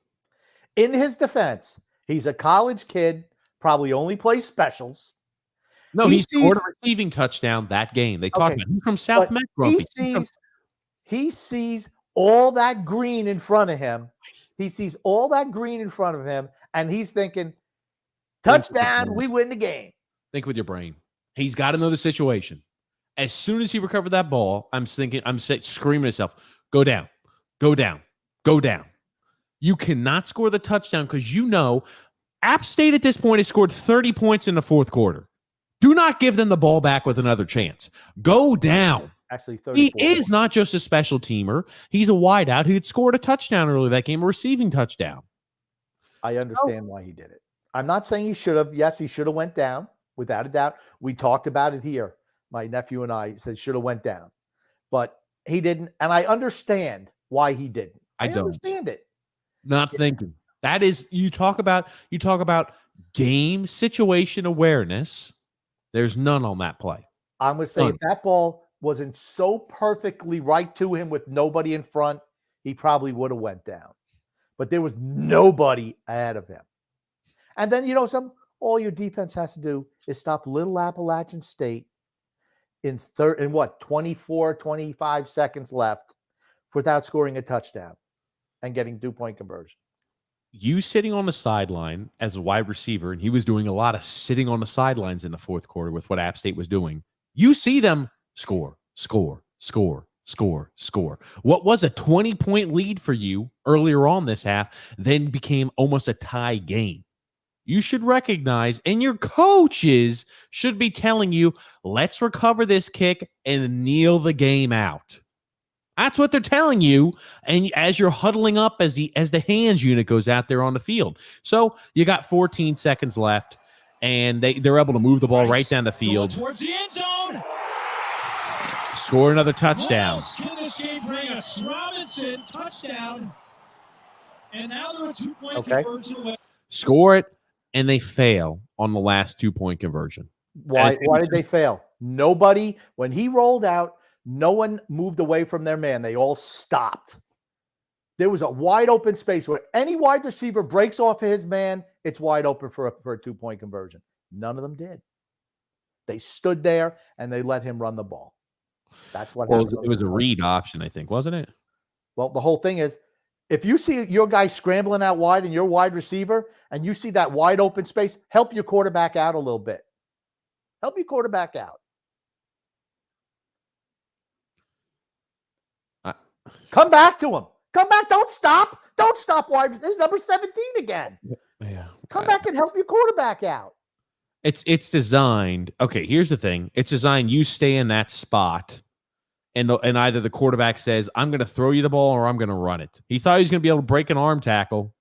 he's a college kid, probably only plays specials. No, he scored a receiving touchdown that game. They talked about him from South Met. He sees all that green in front of him. And he's thinking, touchdown, we win the game. Think with your brain. He's got to know the situation. As soon as he recovered that ball, I'm screaming to myself, go down, go down, go down. You cannot score the touchdown because App State at this point has scored 30 points in the fourth quarter. Do not give them the ball back with another chance. Go down. Actually, 34. He is not just a special teamer. He's a wideout who had scored a touchdown earlier that game, a receiving touchdown. I understand why he did it. I'm not saying he should have. Yes, he should have went down, without a doubt. We talked about it here. My nephew and I said should have went down. But he didn't, and I understand why he didn't. I don't understand it. Not thinking. That is, you talk about game situation awareness. There's none on that play. I'm going to say if that ball wasn't so perfectly right to him with nobody in front, he probably would have went down. But there was nobody ahead of him. And then, all your defense has to do is stop Little Appalachian State in 24, 25 seconds left without scoring a touchdown and getting 2-point conversion. You sitting on the sideline as a wide receiver, and he was doing a lot of sitting on the sidelines in the fourth quarter with what App State was doing. You see them score. What was a 20-point lead for you earlier on this half then became almost a tie game. You should recognize, and your coaches should be telling you, let's recover this kick and kneel the game out. That's what they're telling you, and as you're huddling up as the hands unit goes out there on the field. So you got 14 seconds left, and they're able to move the ball right down the field. Towards the end zone. Score another touchdown. This game bring a Robinson touchdown, and now they're a 2-point conversion away. Score it, and they fail on the last 2-point conversion. Why did they fail? Nobody, when he rolled out, no one moved away from their man. They all stopped. There was a wide open space where any wide receiver breaks off of his man, it's wide open for a 2-point conversion. None of them did. They stood there and they let him run the ball. That's what happened. It was a read option, I think, wasn't it? Well, the whole thing is, if you see your guy scrambling out wide and your wide receiver, and you see that wide open space, help your quarterback out a little bit. Help your quarterback out. Come back to him. Come back. Don't stop. Don't stop wide. This is number 17 again. Yeah. Come back and help your quarterback out. It's designed. Okay, here's the thing. It's designed you stay in that spot, and either the quarterback says, I'm going to throw you the ball or I'm going to run it. He thought he was going to be able to break an arm tackle,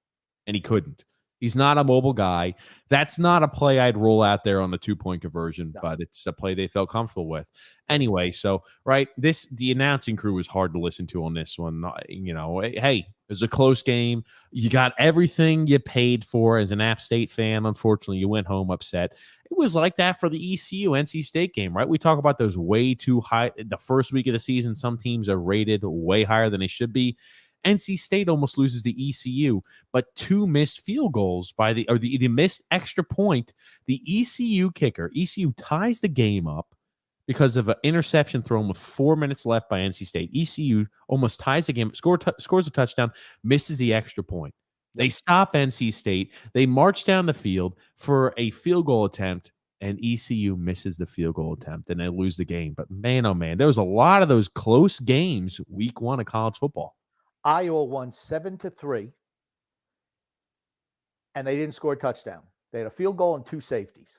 and he couldn't. He's not a mobile guy. That's not a play I'd roll out there on the 2-point conversion, but it's a play they felt comfortable with. Anyway, so, right, the announcing crew was hard to listen to on this one. Hey, it was a close game. You got everything you paid for as an App State fan. Unfortunately, you went home upset. It was like that for the ECU-NC State game, right? We talk about those way too high. The first week of the season, some teams are rated way higher than they should be. NC State almost loses the ECU, but 2 missed field goals by the missed extra point. The ECU kicker, ECU ties the game up because of an interception thrown with 4 minutes left by NC State. ECU almost ties the game, scores a touchdown, misses the extra point. They stop NC State. They march down the field for a field goal attempt, and ECU misses the field goal attempt, and they lose the game. But man, oh man, there was a lot of those close games week 1 of college football. Iowa won 7-3. and they didn't score a touchdown. They had a field goal and 2 safeties.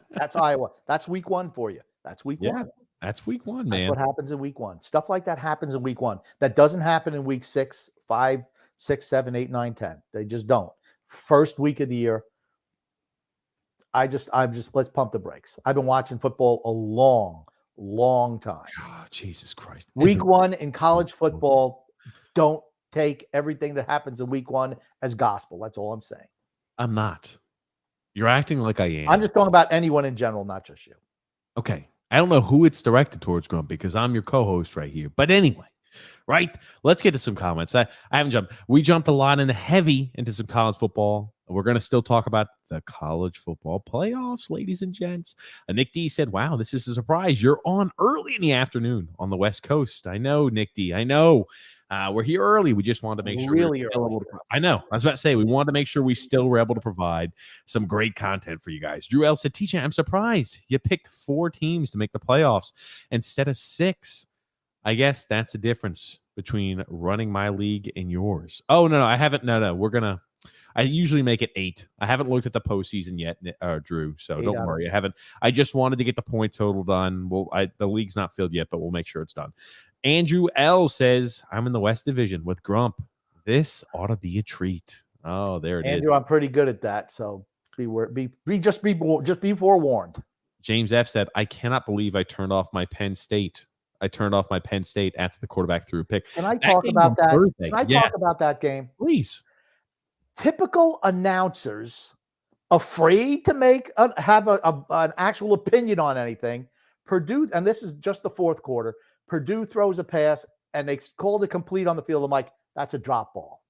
That's Iowa. That's week 1 for you. That's week 1. That's week 1, man. That's what happens in week 1. Stuff like that happens in week 1. That doesn't happen in week 6, 5, 6, 7, 8, 9, 10. They just don't. First week of the year. I'm just let's pump the brakes. I've been watching football a long time. Oh, Jesus Christ. Week 1 in college football, don't take everything that happens in week 1 as gospel. That's all I'm saying. I'm not. You're acting like I am. I'm just talking about anyone in general, not just you. Okay. I don't know who it's directed towards, Grumpy, because I'm your co-host right here. But anyway, right? Let's get to some comments. I haven't jumped. We jumped a lot heavy into some college football. We're going to still talk about the college football playoffs, ladies and gents. Nick D said, wow, this is a surprise. You're on early in the afternoon on the West Coast. I know, Nick D. I know. We're here early. We just wanted to make sure. Really early. I know. I was about to say, we wanted to make sure we still were able to provide some great content for you guys. Drew L said, TJ, I'm surprised you picked 4 teams to make the playoffs instead of 6. I guess that's the difference between running my league and yours. Oh, no, I haven't. No. I usually make it 8. I haven't looked at the postseason yet, Drew. So don't worry. I haven't. I just wanted to get the point total done. The league's not filled yet, but we'll make sure it's done. Andrew L says, I'm in the West Division with Grump. This ought to be a treat. Oh, there it is. Andrew, I'm pretty good at that. So just be forewarned. James F said, I cannot believe I turned off my Penn State. after the quarterback threw a pick. Can I talk about that? Can I talk about that game? Please. Typical announcers afraid to have an actual opinion on anything. Purdue, and this is just the 4th quarter, Purdue throws a pass and they called it complete on the field. I'm like, that's a drop ball.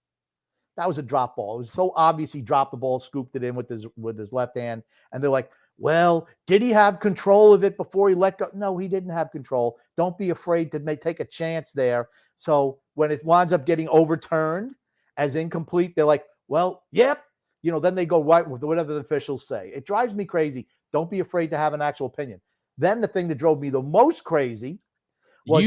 That was a drop ball. It was so obvious he dropped the ball, scooped it in with his left hand. And they're like, well, did he have control of it before he let go? No, he didn't have control. Don't be afraid to take a chance there. So when it winds up getting overturned as incomplete, they're like, well, yep. Then they go right with whatever the officials say. It drives me crazy. Don't be afraid to have an actual opinion. Then the thing that drove me the most crazy was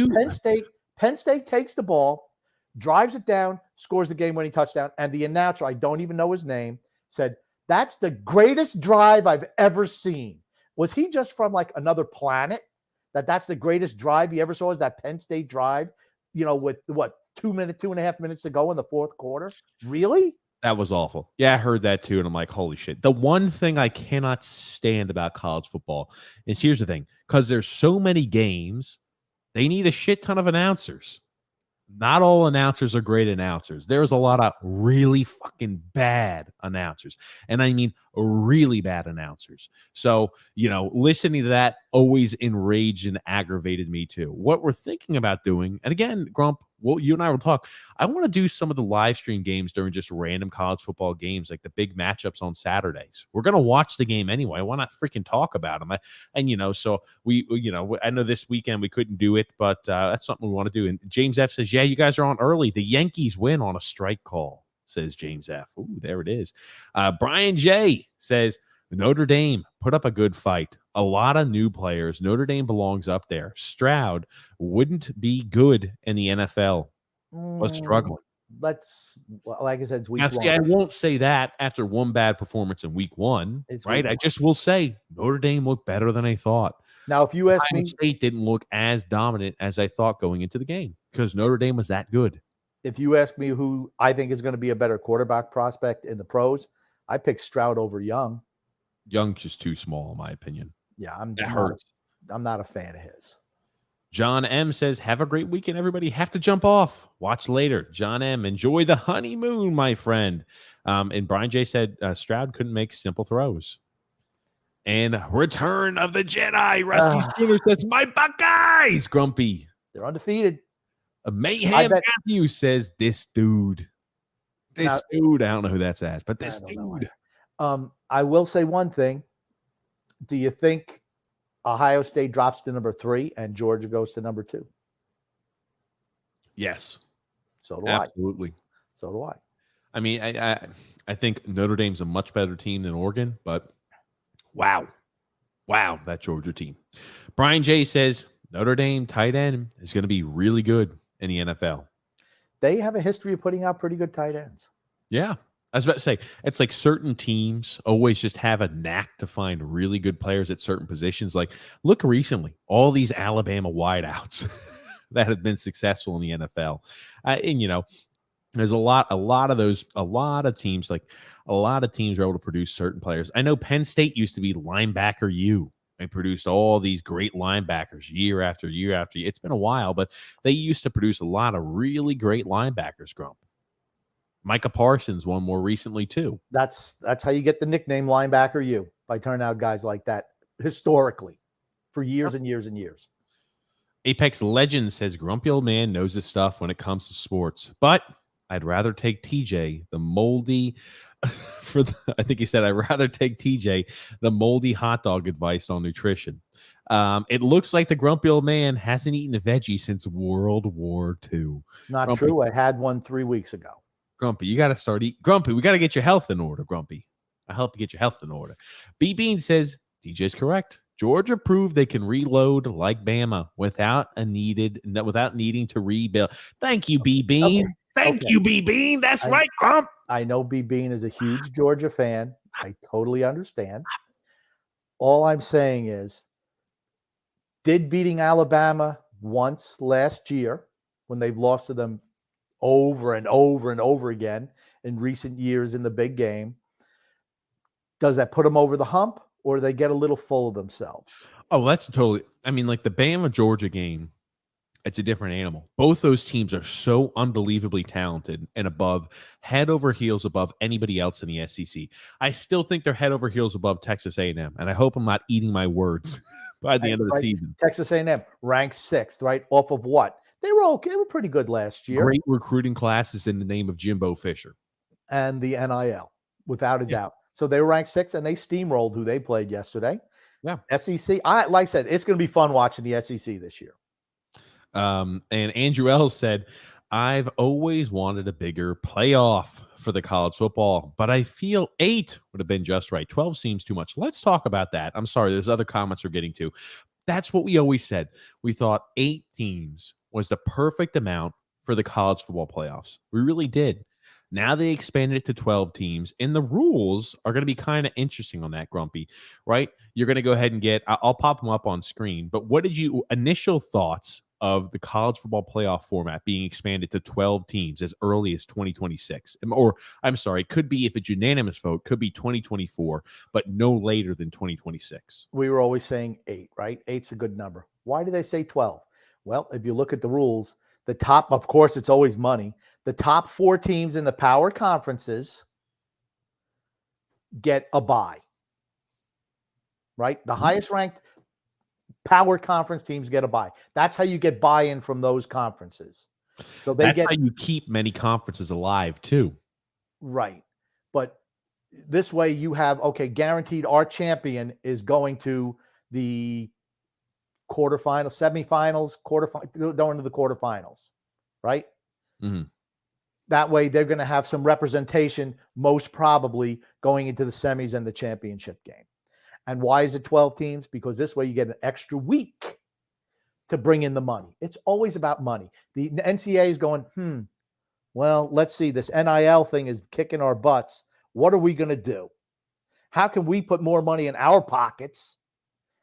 Penn State takes the ball, drives it down, scores the game-winning touchdown, and the announcer, I don't even know his name, said, that's the greatest drive I've ever seen. Was he just from like another planet? That's the greatest drive he ever saw, is that Penn State drive, with what, 2.5 minutes to go in the 4th quarter? Really? That was awful. Yeah, I heard that too, and I'm like, holy shit. The one thing I cannot stand about college football is, here's the thing, because there's so many games, they need a shit ton of announcers. Not all announcers are great announcers. There's a lot of really fucking bad announcers. And I mean really bad announcers. So, listening to that always enraged and aggravated me too. What we're thinking about doing, and again, Grump, well, you and I will talk. I want to do some of the live stream games during just random college football games, like the big matchups on Saturdays. We're going to watch the game anyway. Why not freaking talk about them? So I know this weekend we couldn't do it, but that's something we want to do. And James F says, yeah, you guys are on early. The Yankees win on a strike call, says James F. Ooh, there it is. Brian J says, Notre Dame put up a good fight. A lot of new players. Notre Dame belongs up there. Stroud wouldn't be good in the NFL. Was struggling. Like I said, it's week 1. See, I won't say that after one bad performance in week 1, right? I just will say Notre Dame looked better than I thought. Now, if you ask me, State didn't look as dominant as I thought going into the game because Notre Dame was that good. If you ask me who I think is going to be a better quarterback prospect in the pros, I pick Stroud over Young. Young's just too small, in my opinion. Yeah, I'm not a fan of his. John M says, have a great weekend, everybody. Have to jump off. Watch later. John M, enjoy the honeymoon, my friend. And Brian J said, Stroud couldn't make simple throws. And Return of the Jedi. Rusty Spooner says, my Buckeyes. Grumpy. They're undefeated. Mayhem Matthews says, this dude. I don't know who that's at, but this dude. I will say one thing. Do you think Ohio State drops to number 3 and Georgia goes to number 2? Yes. So do Absolutely. So do I. I mean, I think Notre Dame's a much better team than Oregon, but wow, that Georgia team. Brian J says Notre Dame tight end is going to be really good in the NFL. They have a history of putting out pretty good tight ends. Yeah. I was about to say, it's like certain teams always just have a knack to find really good players at certain positions. Like, look recently, all these Alabama wideouts that have been successful in the NFL. And, there's a lot of teams, like a lot of teams are able to produce certain players. I know Penn State used to be linebacker U. They produced all these great linebackers year after year after year. It's been a while, but they used to produce a lot of really great linebackers, Grump. Micah Parsons won more recently too. That's how you get the nickname linebacker U, by turning out guys like that historically for years and years and years. Apex Legends says Grumpy Old Man knows his stuff when it comes to sports, but I'd rather take TJ the moldy I think he said I'd rather take TJ the moldy hot dog advice on nutrition. It looks like the Grumpy Old Man hasn't eaten a veggie since World War II. It's not Grumpy, true. I had one 3 weeks ago. Grumpy, you got to start eating. Grumpy, we got to get your health in order, Grumpy. I help you get your health in order. B Bean says TJ's correct. Georgia proved they can reload like Bama without needing to rebuild. Thank you, B Bean. Okay. Thank you, B Bean. That's right, Grump. I know B Bean is a huge Georgia fan. I totally understand. All I'm saying is, did beating Alabama once last year, when they've lost to them over and over and over again in recent years in the big game, does that put them over the hump, or do they get a little full of themselves? Oh, that's totally. I mean, like the Bama Georgia game, it's a different animal. Both those teams are so unbelievably talented and head over heels above anybody else in the SEC. I still think they're head over heels above Texas A&M, and I hope I'm not eating my words by the end of the season. Texas A&M ranked 6th, right? Off of what? They were okay. They were pretty good last year. Great recruiting classes in the name of Jimbo Fisher. And the NIL, without a doubt. So they were ranked 6th, and they steamrolled who they played yesterday. Yeah. SEC. Like I said, it's going to be fun watching the SEC this year. And Andrew L said, I've always wanted a bigger playoff for the college football, but I feel 8 would have been just right. 12 seems too much. Let's talk about that. I'm sorry, there's other comments we're getting to. That's what we always said. We thought 8 teams was the perfect amount for the college football playoffs. We really did. Now they expanded it to 12 teams, and the rules are going to be kind of interesting on that, Grumpy, right? You're going to go ahead and I'll pop them up on screen, but what did you initial thoughts of the college football playoff format being expanded to 12 teams as early as 2026? Or I'm sorry, it could be, if it's unanimous vote, could be 2024, but no later than 2026. We were always saying 8, right? 8's a good number. Why do they say 12? Well, if you look at the rules, the top, of course, it's always money. The top 4 teams in the power conferences get a bye, right? The highest ranked power conference teams get a bye. That's how you get buy-in from those conferences. So that's how you keep many conferences alive too. Right. But this way you have, guaranteed our champion is going to the quarterfinals, semifinals, going to the quarterfinals, right? Mm-hmm. That way they're going to have some representation, most probably going into the semis and the championship game. And why is it 12 teams? Because this way you get an extra week to bring in the money. It's always about money. The NCAA is going, well, let's see. This NIL thing is kicking our butts. What are we going to do? How can we put more money in our pockets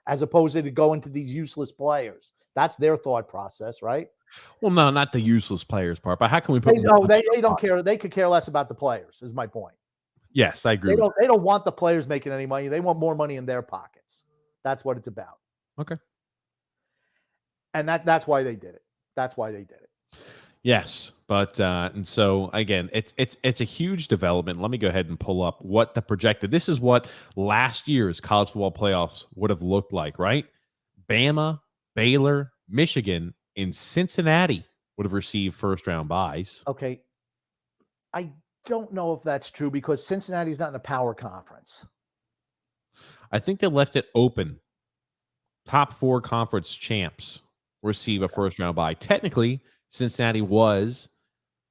as opposed to going to these useless players? That's their thought process, right? Well, no, not the useless players part, but how can we put they don't care. They could care less about the players, is my point. Yes, I agree. They don't want the players making any money. They want more money in their pockets. That's what it's about. Okay. And that's why they did it. That's why they did it. Yes, but and so again, it's a huge development. Let me go ahead and pull up what the projected. This is what last year's college football playoffs would have looked like, right? Bama, Baylor, Michigan, and Cincinnati would have received first round buys. Okay. I don't know if that's true because Cincinnati's not in a power conference. I think they left it open. Top 4 conference champs receive a first round bye. Technically, Cincinnati was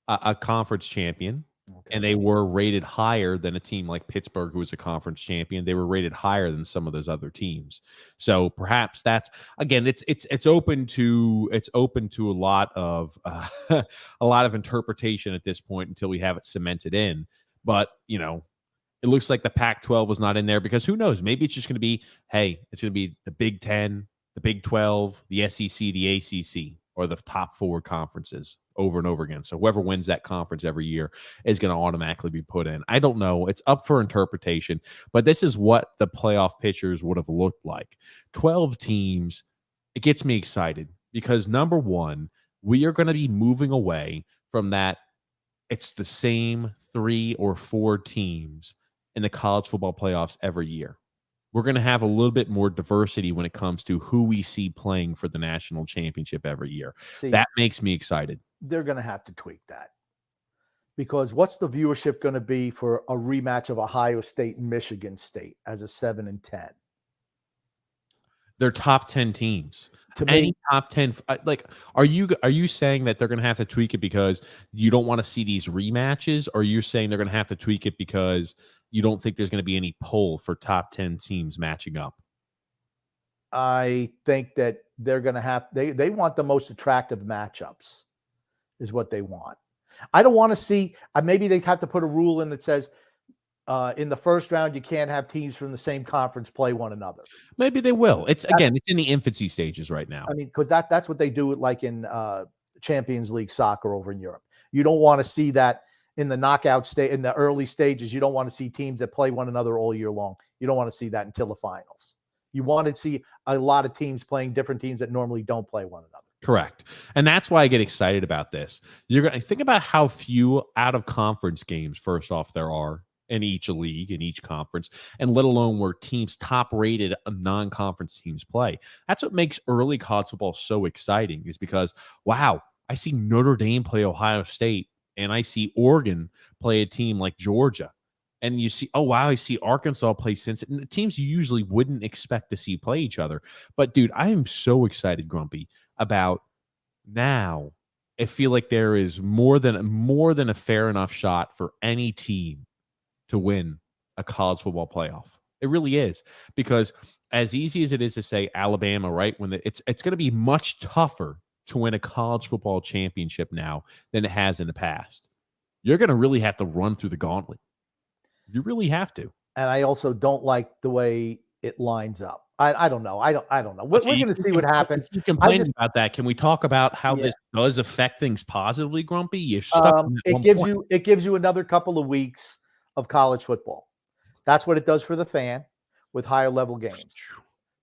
a conference champion, and they were rated higher than a team like Pittsburgh, who was a conference champion. They were rated higher than some of those other teams. So perhaps that's, again, it's open to a lot of interpretation at this point until we have it cemented in. But, it looks like the Pac-12 was not in there because who knows? Maybe it's just going to be, hey, it's going to be the Big 10, the Big 12, the SEC, the ACC, or the top 4 conferences over and over again. So whoever wins that conference every year is going to automatically be put in. I don't know. It's up for interpretation, but this is what the playoff pictures would have looked like. 12 teams, it gets me excited because, number one, we are going to be moving away from that. It's the same 3 or 4 teams in the college football playoffs every year. We're going to have a little bit more diversity when it comes to who we see playing for the national championship every year. See, that makes me excited. They're going to have to tweak that because what's the viewership going to be for a rematch of Ohio State and Michigan State as a 7 and 10? They're top 10 teams. To Any me, top 10, like, are you saying that they're going to have to tweak it because you don't want to see these rematches, or you're saying they're going to have to tweak it because you don't think there's going to be any pull for top 10 teams matching up? I think that they're going to have they want the most attractive matchups is what they want. I don't want to see maybe they have to put a rule in that says in the first round you can't have teams from the same conference play one another. Maybe they will. It's in the infancy stages right now. I mean, because that's what they do like in Champions League soccer over in Europe. You don't want to see that in the knockout stage, in the early stages. You don't want to see teams that play one another all year long. You don't want to see that until the finals. You want to see a lot of teams playing different teams that normally don't play one another. Correct. And that's why I get excited about this. You're going to think about how few out of conference games, first off, there are in each league, in each conference, and let alone where teams top rated non-conference teams play. That's what makes early college football so exciting, is because, wow, I see Notre Dame play Ohio State, and I see Oregon play a team like Georgia. And you see, oh, wow, I see Arkansas play Cincinnati. Teams you usually wouldn't expect to see play each other. But, dude, I am so excited, Grumpy, about now. I feel like there is more than a fair enough shot for any team to win a college football playoff. It really is. Because as easy as it is to say Alabama, right, when it's going to be much tougher to win a college football championship now than it has in the past. You're going to really have to run through the gauntlet. You really have to. And I also don't like the way it lines up. I don't know. I don't know. We're going to see what happens. You complaining about that. Can we talk about how this does affect things positively, Grumpy? You're stuck. It gives you another couple of weeks of college football. That's what it does for the fan with higher level games.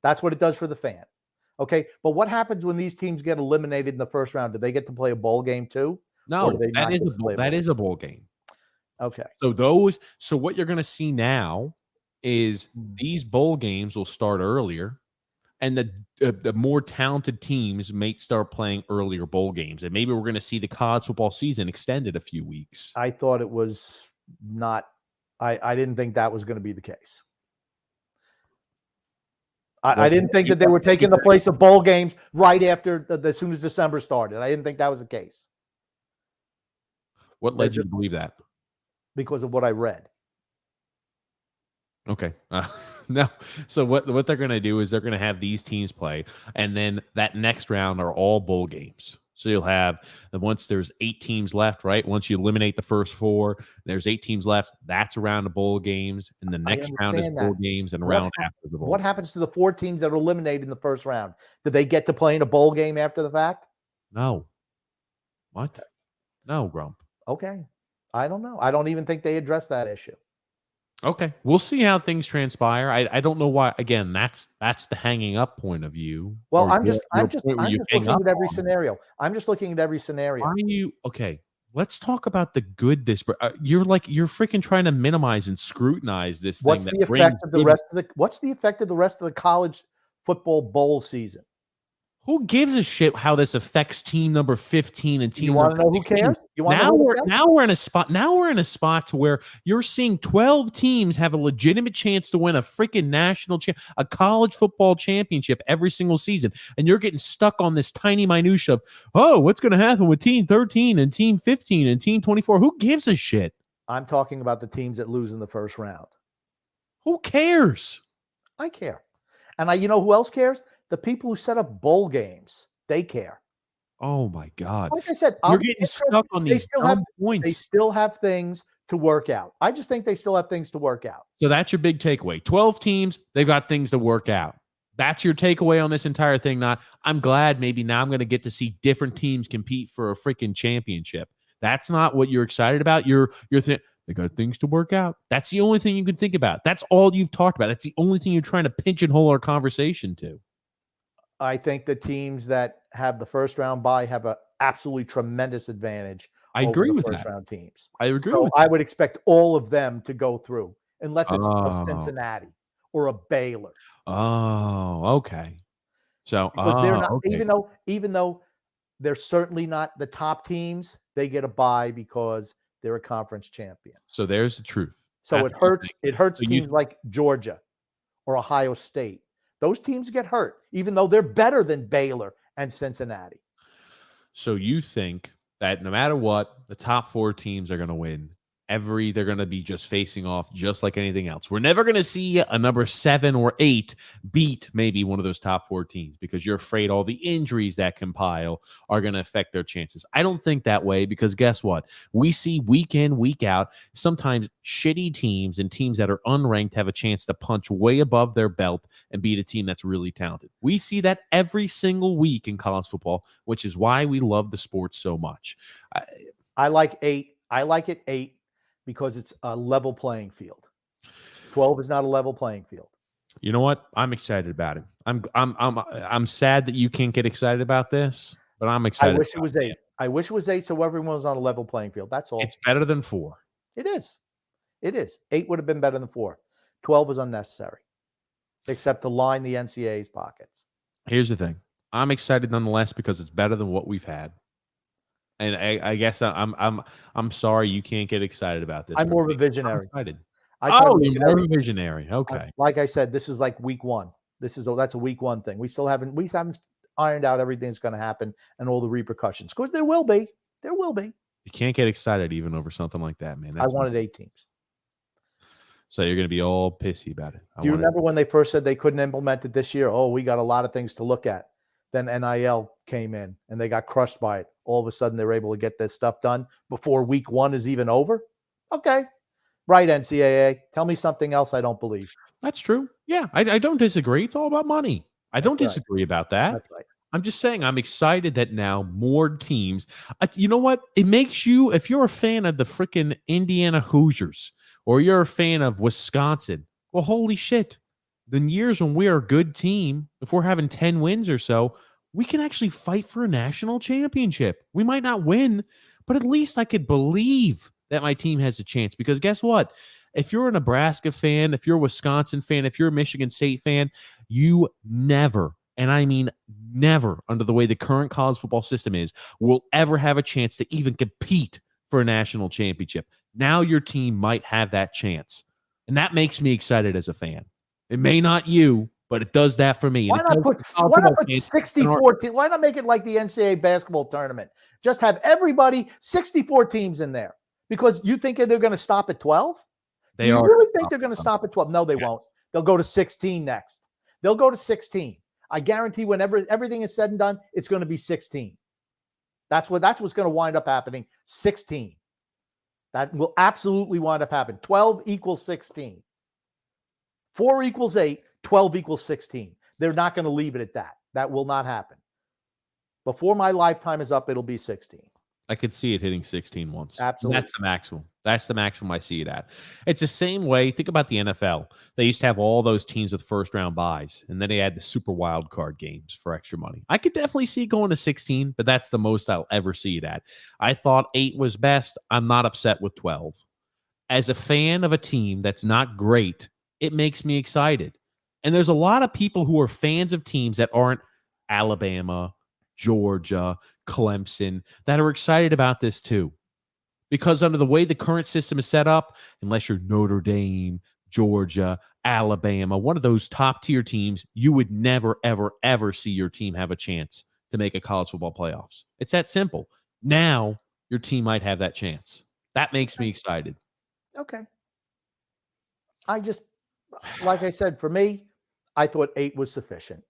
That's what it does for the fan. Okay. But what happens when these teams get eliminated in the first round? Do they get to play a bowl game too? No, that is a bowl game. Okay. So what you're going to see now is these bowl games will start earlier, and the more talented teams may start playing earlier bowl games. And maybe we're going to see the college football season extended a few weeks. I thought it was not. I didn't think that was going to be the case. I didn't think that they were taking the place of bowl games right after as soon as December started. I didn't think that was the case. What led you to believe that? Because of what I read. Okay. No. So what they're going to do is they're going to have these teams play, and then that next round are all bowl games. So you'll have, once there's 8 teams left, right? Once you eliminate the first 4, there's 8 teams left. That's a round of bowl games, and the next round is bowl games, and round after the bowl. What happens to the 4 teams that are eliminated in the first round? Do they get to play in a bowl game after the fact? No. What? No, Grump. Okay. I don't know. I don't even think they addressed that issue. Okay. We'll see how things transpire. I don't know why. Again, that's the hanging up point of view. Well, I'm just looking at every scenario. I'm just looking at every scenario. Are you okay? Let's talk about the good. You're freaking trying to minimize and scrutinize this. What's the effect of the rest of the college football bowl season? Who gives a shit how this affects team number 15 and team? You want to know who cares? Now we're in a spot to where you're seeing 12 teams have a legitimate chance to win a freaking a college football championship every single season, and you're getting stuck on this tiny minutia of, oh, what's going to happen with team 13 and team 15 and team 24? Who gives a shit? I'm talking about the teams that lose in the first round. Who cares? I care. And you know who else cares? The people who set up bowl games, they care. Oh my God! Like I said, you're getting stuck on these points. They still have things to work out. I just think they still have things to work out. So that's your big takeaway. 12 teams, they've got things to work out. That's your takeaway on this entire thing. Not, I'm glad maybe now I'm going to get to see different teams compete for a freaking championship. That's not what you're excited about. You're thinking they got things to work out. That's the only thing you can think about. That's all you've talked about. That's the only thing you're trying to pigeonhole our conversation to. I think the teams that have the first round bye have an absolutely tremendous advantage. I agree with first that. round teams. I agree So with I would expect all of them to go through, unless it's a Oh. Cincinnati or a Baylor, Oh, okay. So because they're not. okay. Even though they're certainly not the top teams, they get a bye because they're a conference champion. So there's the truth. So That's it the hurts. thing. It hurts So teams like Georgia or Ohio State. Those teams get hurt, even though they're better than Baylor and Cincinnati. So you think that no matter what, the top 4 teams are going to win. They're going to be just facing off just like anything else. We're never going to see a number 7 or 8 beat maybe one of those top 4 teams because you're afraid all the injuries that compile are going to affect their chances. I don't think that way because guess what? We see week in, week out, sometimes shitty teams and teams that are unranked have a chance to punch way above their belt and beat a team that's really talented. We see that every single week in college football, which is why we love the sport so much. I like 8. I like it 8. Because it's a level playing field. 12 is not a level playing field. You know what? I'm excited about it. I'm sad that you can't get excited about this, but I'm excited. I wish it was 8. I wish it was 8 so everyone was on a level playing field. That's all. It's better than 4. It is. It is. 8 would have been better than 4. 12 is unnecessary, except to line the NCAA's pockets. Here's the thing. I'm excited nonetheless because it's better than what we've had. And I guess I'm sorry you can't get excited about this. I'm more of a visionary. I'm excited. You're more of a visionary. Okay. Like I said, this is like week 1. That's a week 1 thing. We haven't ironed out everything that's going to happen and all the repercussions. Because there will be. There will be. You can't get excited even over something like that, man. I wanted 8 teams. So you're going to be all pissy about it. Do you remember when they first said they couldn't implement it this year? Oh, we got a lot of things to look at. Then NIL came in and they got crushed by it. All of a sudden, they're able to get this stuff done before week 1 is even over. Okay. Right, NCAA. Tell me something else I don't believe. That's true. Yeah, I don't disagree. It's all about money. I don't disagree about that. That's right. I'm just saying I'm excited that now more teams. You know what? It makes you, if you're a fan of the freaking Indiana Hoosiers or you're a fan of Wisconsin, well, holy shit. The years when we're a good team, if we're having 10 wins or so, we can actually fight for a national championship. We might not win, but at least I could believe that my team has a chance. Because guess what? If you're a Nebraska fan, if you're a Wisconsin fan, if you're a Michigan State fan, you never, and I mean never, under the way the current college football system is, will ever have a chance to even compete for a national championship. Now your team might have that chance. And that makes me excited as a fan. It may not you, but it does that for me. Why not put 64 teams? Why not make it like the NCAA basketball tournament? Just have everybody, 64 teams in there. Because you think they're going to stop at 12? Do you really think they're going to stop at 12? No, they won't. They'll go to 16 next. They'll go to 16. I guarantee whenever everything is said and done, it's going to be 16. That's what's going to wind up happening. 16. That will absolutely wind up happening. 12 equals 16. 4 equals 8, 12 equals 16. They're not going to leave it at that. That will not happen. Before my lifetime is up, it'll be 16. I could see it hitting 16 once. Absolutely. That's the maximum. That's the maximum I see it at. It's the same way. Think about the NFL. They used to have all those teams with first round buys, and then they had the super wild card games for extra money. I could definitely see it going to 16, but that's the most I'll ever see it at. I thought 8 was best. I'm not upset with 12. As a fan of a team that's not great, it makes me excited. And there's a lot of people who are fans of teams that aren't Alabama, Georgia, Clemson, that are excited about this too. Because under the way the current system is set up, unless you're Notre Dame, Georgia, Alabama, one of those top tier teams, you would never, ever, ever see your team have a chance to make a college football playoffs. It's that simple. Now your team might have that chance. That makes me excited. Okay. Like I said, for me, I thought 8 was sufficient.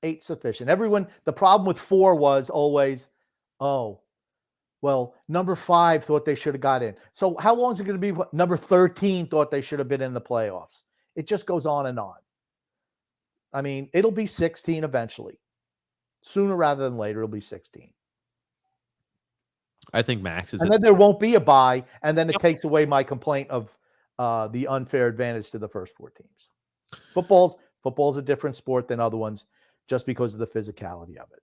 8 sufficient. The problem with 4 was always, Well, number 5 thought they should have got in. So how long is it going to be? Number 13 thought they should have been in the playoffs. It just goes on and on. I mean, it'll be 16 eventually. Sooner rather than later, it'll be 16. I think Max is. And then there won't be a bye, and then it takes away my complaint of the unfair advantage to the first 4 teams. Football's a different sport than other ones just because of the physicality of it.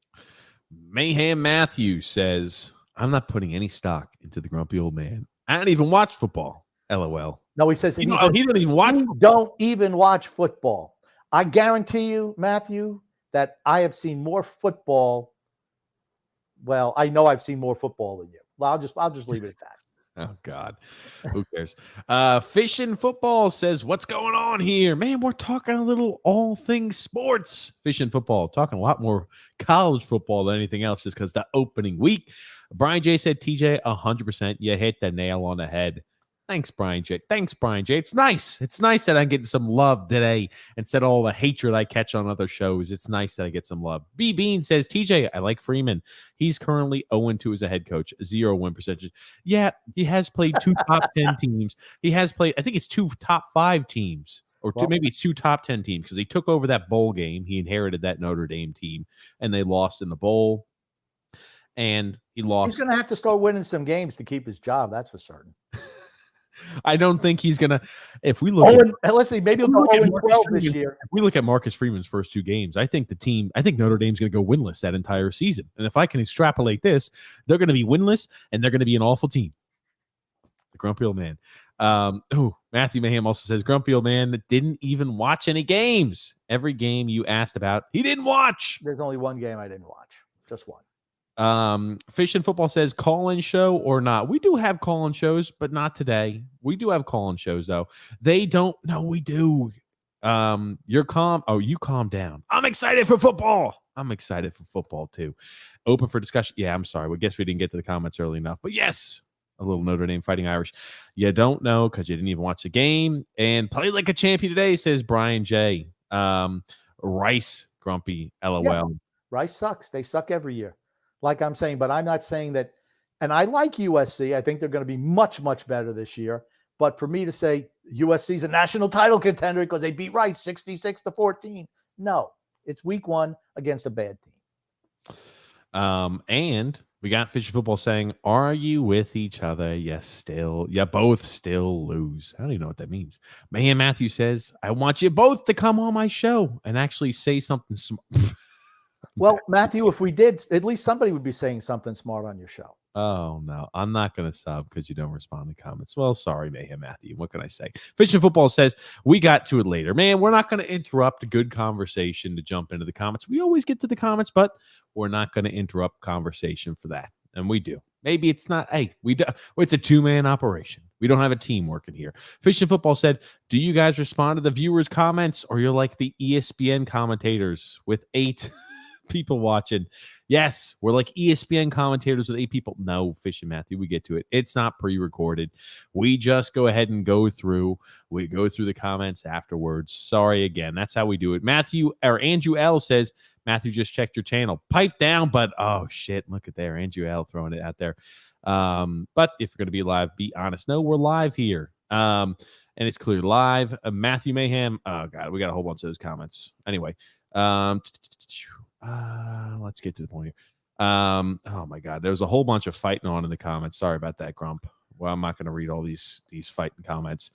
Mayhem Matthew says, I'm not putting any stock into the grumpy old man. I don't even watch football. LOL. No, he says he doesn't even watch football. Don't even watch football. I guarantee you, Matthew, that I have seen more football. Well, I know I've seen more football than you. Well, I'll just leave it at that. Oh, God. Who cares? Fishing Football says, what's going on here? Man, we're talking a little all things sports. Fishing Football, talking a lot more college football than anything else just because the opening week. Brian J said, TJ, 100%. You hit the nail on the head. Thanks, Brian J. It's nice. It's nice that I'm getting some love today instead of all the hatred I catch on other shows. It's nice that I get some love. B Bean says, TJ, I like Freeman. He's currently 0-2 as a head coach, 0 win percentage. Yeah, he has played 2 top 10 teams. He has played, I think it's 2 top 5 teams, or maybe it's 2 top 10 teams because he took over that bowl game. He inherited that Notre Dame team, and they lost in the bowl. And he lost. He's going to have to start winning some games to keep his job. That's for certain. I don't think he's gonna. If we look, let's see, maybe he'll go 0-12 this year. If we look at Marcus Freeman's first 2 games, I think Notre Dame's gonna go winless that entire season. And if I can extrapolate this, they're gonna be winless and they're gonna be an awful team. The grumpy old man. Matthew Mayhem also says grumpy old man didn't even watch any games. Every game you asked about, he didn't watch. There's only one game I didn't watch, just one. Fish and Football says call-in show or not. We do have call-in shows, but not today. We do have call-in shows though. They don't. No, we do. You're calm. Oh, you calm down. I'm excited for football. I'm excited for football too. Open for discussion. Yeah, I'm sorry. I guess we didn't get to the comments early enough, but yes, a little Notre Dame Fighting Irish. You don't know because you didn't even watch the game and play like a champion today, says Brian J. Rice grumpy. LOL. Yeah. Rice sucks. They suck every year. Like I'm saying, but I'm not saying that. And I like USC. I think they're going to be much, much better this year. But for me to say USC is a national title contender because they beat Rice 66-14, no, it's week 1 against a bad team. And we got Fish Football saying, "Are you with each other? Yes, still. You both still lose." I don't even know what that means. Mayhem Matthew says, "I want you both to come on my show and actually say something smart." Well, Matthew, if we did, at least somebody would be saying something smart on your show. Oh, no. I'm not going to sub because you don't respond to comments. Well, sorry, Mayhem Matthew. What can I say? Fish and Football says, we got to it later. Man, we're not going to interrupt a good conversation to jump into the comments. We always get to the comments, but we're not going to interrupt conversation for that. And we do. Maybe it's not. Hey, it's a 2-man operation. We don't have a team working here. Fish and Football said, do you guys respond to the viewers' comments or you're like the ESPN commentators with 8 people watching? Yes, we're like ESPN commentators with 8 people. No, Fish and Matthew, we get to it. It's not pre-recorded. We just go ahead and go through. We go through the comments afterwards. Sorry again. That's how we do it. Andrew L says, Matthew just checked your channel. Pipe down, but oh shit, look at there. Andrew L throwing it out there. But if you're going to be live, be honest. No, we're live here. And it's clear live. Matthew Mayhem. Oh God, we got a whole bunch of those comments. Anyway, let's get to the point here. Oh my God, there was a whole bunch of fighting on in the comments. Sorry about that, Grump. Well, I'm not going to read all these fighting comments.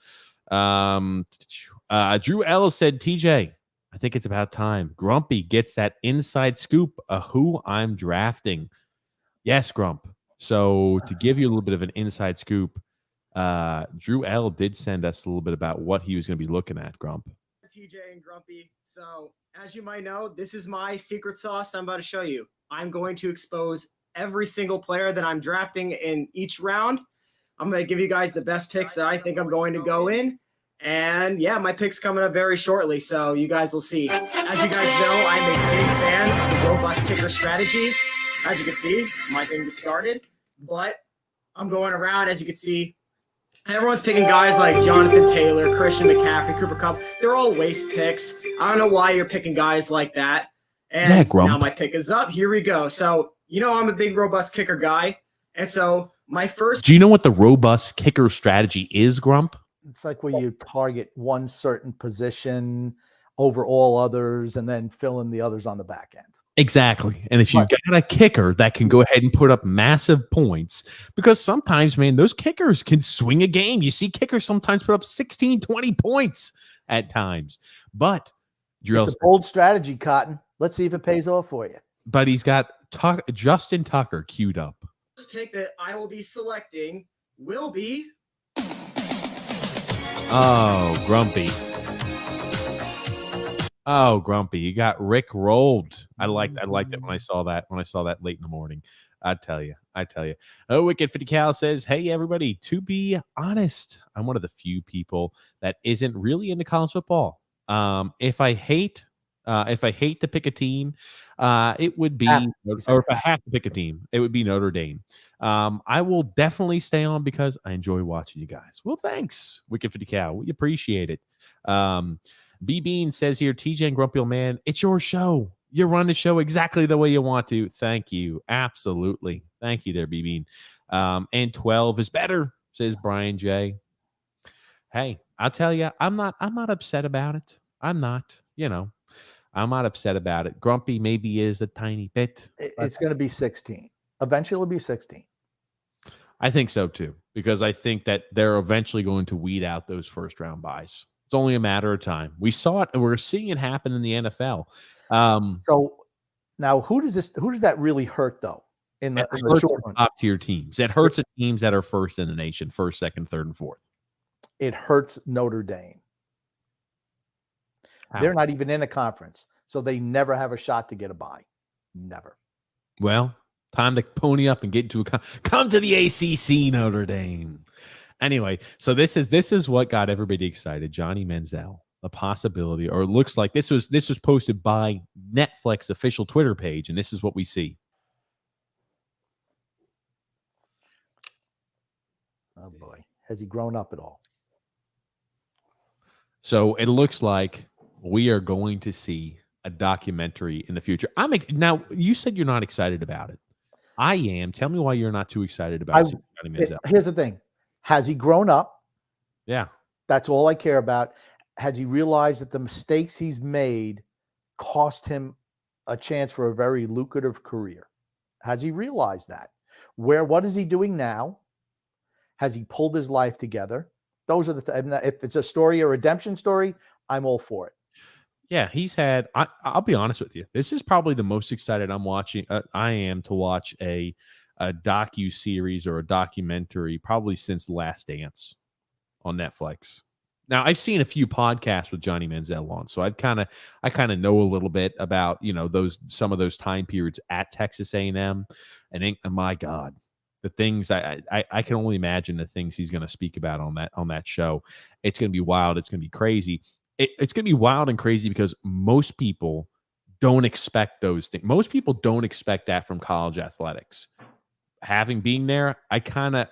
Drew Ellis said, TJ, I think it's about time Grumpy gets that inside scoop of who I'm drafting. Yes, Grump. So to give you a little bit of an inside scoop, Drew L did send us a little bit about what he was going to be looking at, Grump. TJ and Grumpy. So as you might know, this is my secret sauce I'm about to show you. I'm going to expose every single player that I'm drafting in each round. I'm going to give you guys the best picks that I think I'm going to go in. And yeah, my pick's coming up very shortly, so you guys will see. As you guys know, I'm a big fan of the robust kicker strategy. As you can see, my thing just started. But I'm going around, as you can see, everyone's picking guys like Jonathan Taylor, Christian McCaffrey, Cooper Kupp. They're all waste picks. I don't know why you're picking guys like that. And now my pick is up. Here we go. So, you know, I'm a big robust kicker guy. And so my first. Do you know what the robust kicker strategy is, Grump? It's like where you target one certain position over all others and then fill in the others on the back end. Exactly. And if you've got a kicker that can go ahead and put up massive points, because sometimes, man, those kickers can swing a game. You see kickers sometimes put up 16, 20 points at times. But it's a bold strategy, Cotton. Let's see if it pays off for you. But he's got Justin Tucker queued up. First pick that I will be selecting will be. Oh, Grumpy. Oh, Grumpy, you got Rick rolled. I liked it when I saw that late in the morning. I tell you. Oh, Wicked 50 Cal says, hey, everybody, to be honest, I'm one of the few people that isn't really into college football. If I hate to pick a team, it would be, or if I have to pick a team, it would be Notre Dame. I will definitely stay on because I enjoy watching you guys. Well, thanks, Wicked 50 Cal. We appreciate it. B Bean says here, TJ and Grumpy Old Man, it's your show. You run the show exactly the way you want to. Thank you. Absolutely. Thank you there, B Bean. And 12 is better, says Brian J. Hey, I'll tell you, I'm not upset about it. I'm not upset about it. Grumpy maybe is a tiny bit. It's going to be 16. Eventually it'll be 16. I think so too, because I think that they're eventually going to weed out those first round buys. It's only a matter of time. We saw it, and we're seeing it happen in the NFL. So now, who does that really hurt though? In the short run, top tier teams. It hurts the teams that are first in the nation, first, second, third, and fourth. It hurts Notre Dame. How? They're not even in a conference, so they never have a shot to get a bye. Never. Well, time to pony up and get into come to the ACC, Notre Dame. Anyway, so this is what got everybody excited. Johnny Manziel, a possibility, or it looks like this was posted by Netflix official Twitter page, and this is what we see. Oh boy, has he grown up at all? So it looks like we are going to see a documentary in the future. Now you said you're not excited about it. I am. Tell me why you're not too excited about Johnny Manziel. Here's the thing. Has he grown up? Yeah. That's all I care about. Has he realized that the mistakes he's made cost him a chance for a very lucrative career? Has he realized that? What is he doing now? Has he pulled his life together? Those are if it's a story, a redemption story, I'm all for it. Yeah, he's had. I'll be honest with you. This is probably the most excited I am to watch a docu series or a documentary probably since Last Dance on Netflix. Now I've seen a few podcasts with Johnny Manziel on, so I kind of know a little bit about some of those time periods at Texas A&M, and my God, the things I can only imagine the things he's going to speak about on that show. It's going to be wild. It's going to be crazy. It's going to be wild and crazy because most people don't expect those things. Most people don't expect that from college athletics. Having been there, I can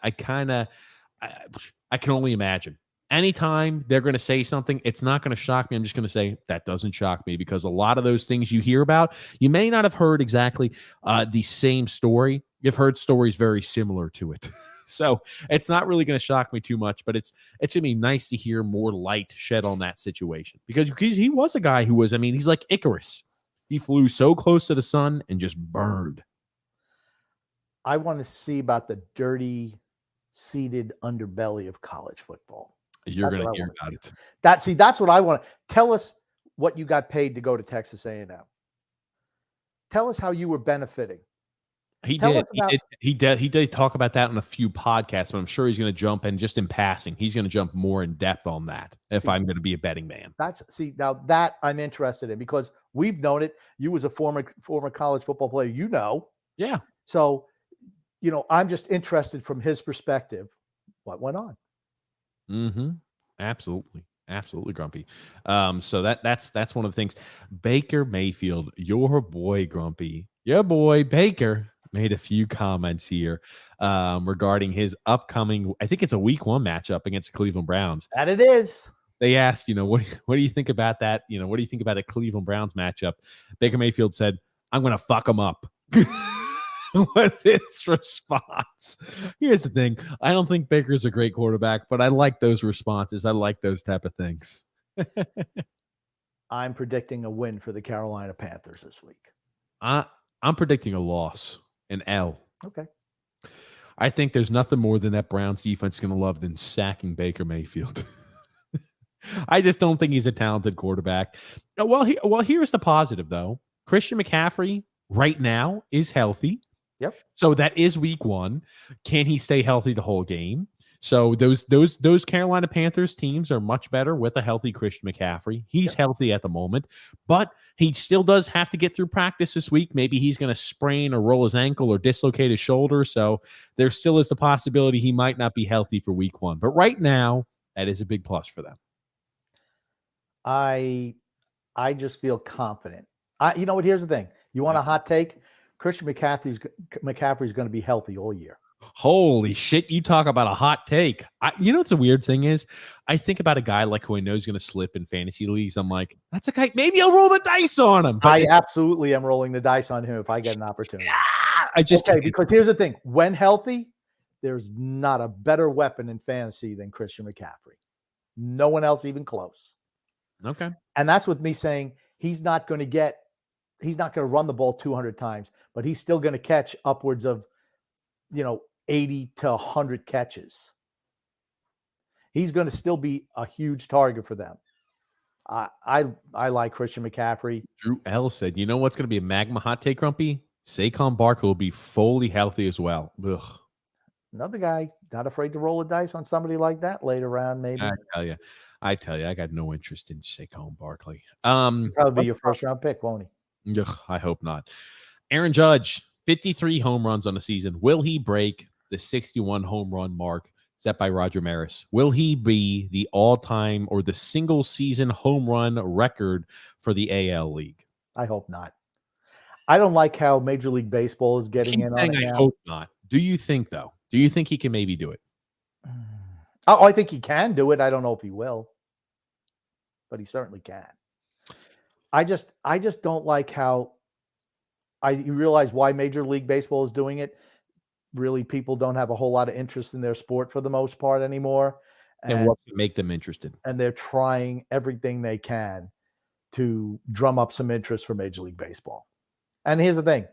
only imagine. Anytime they're going to say something, it's not going to shock me. I'm just going to say that doesn't shock me because a lot of those things you hear about, you may not have heard exactly the same story. You've heard stories very similar to it. So it's not really going to shock me too much, but it's going to be nice to hear more light shed on that situation because he was a guy who was, he's like Icarus. He flew so close to the sun and just burned. I want to see about the dirty, seeded underbelly of college football. You're going to hear about it. That's what I want. Tell us what you got paid to go to Texas A&M. Tell us how you were benefiting. He did talk about that on a few podcasts, but I'm sure he's going to jump and just in passing, he's going to jump more in depth on that if I'm going to be a betting man. Now that I'm interested in because we've known it. You was a former college football player, Yeah. So, I'm just interested from his perspective. What went on? Mm-hmm. Absolutely. Absolutely, Grumpy. So that's one of the things. Baker Mayfield, your boy Grumpy, your boy Baker made a few comments here regarding his upcoming, I think it's a week 1 matchup against the Cleveland Browns. That it is. They asked, what do you think about that? What do you think about a Cleveland Browns matchup? Baker Mayfield said, I'm going to fuck them up. was his response. Here's the thing. I don't think Baker's a great quarterback, but I like those responses. I like those type of things. I'm predicting a win for the Carolina Panthers this week. I'm predicting a loss, an L. Okay. I think there's nothing more than that Browns defense going to love than sacking Baker Mayfield. I just don't think he's a talented quarterback. Well, here's the positive, though. Christian McCaffrey right now is healthy. Yep. So that is week 1. Can he stay healthy the whole game? So those Carolina Panthers teams are much better with a healthy Christian McCaffrey. He's healthy at the moment, but he still does have to get through practice this week. Maybe he's going to sprain or roll his ankle or dislocate his shoulder. So there still is the possibility he might not be healthy for week 1. But right now, that is a big plus for them. I just feel confident. You know what? Here's the thing. You want a hot take? Christian McCaffrey's going to be healthy all year. Holy shit. You talk about a hot take. You know what the weird thing is? I think about a guy like who I know is going to slip in fantasy leagues. I'm like, that's a guy. Maybe I'll roll the dice on him. But I absolutely am rolling the dice on him if I get an opportunity. I just can't. Because here's the thing. When healthy, there's not a better weapon in fantasy than Christian McCaffrey. No one else even close. Okay. And that's with me saying he's not going to run the ball 200 times, but he's still going to catch upwards of, 80 to 100 catches. He's going to still be a huge target for them. I like Christian McCaffrey. Drew L said, you know what's going to be a magma hot take, Grumpy? Saquon Barkley will be fully healthy as well. Ugh. Another guy not afraid to roll a dice on somebody like that later round, maybe. I tell you, I got no interest in Saquon Barkley. He'll probably be your first round pick, won't he? Ugh, I hope not. Aaron Judge, 53 home runs on the season. Will he break the 61 home run mark set by Roger Maris? Will he be the all-time or the single season home run record for the AL League? I hope not. I don't like how Major League Baseball is getting in on it now. I hope not. Do you think, though? Do you think he can maybe do it? Oh, I think he can do it. I don't know if he will, but he certainly can. I just don't like how you realize why Major League Baseball is doing it. Really, people don't have a whole lot of interest in their sport for the most part anymore. And what's to make them interested? And they're trying everything they can to drum up some interest for Major League Baseball. And here's the thing.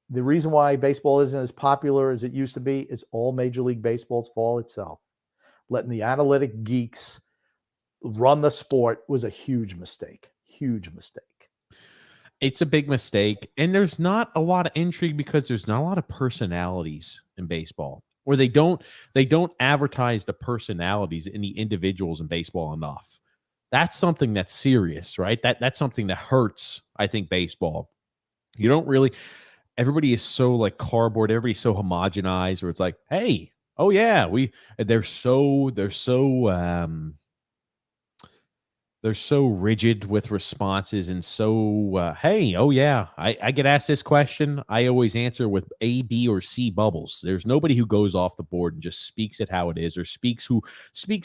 The reason why baseball isn't as popular as it used to be is all Major League Baseball's fault itself. Letting the analytic geeks run the sport was a huge mistake. Huge mistake. It's a big mistake. And there's not a lot of intrigue because there's not a lot of personalities in baseball. Or they don't advertise the personalities in the individuals in baseball enough. That's something that's serious, right? That's something that hurts, I think, baseball. You don't really, everybody is so like cardboard, everybody's so homogenized, where it's like, hey, oh yeah, they're so rigid with responses and so hey, oh yeah, I get asked this question, I always answer with A, B, or C bubbles. There's nobody who goes off the board and just speaks it how it is, or speaks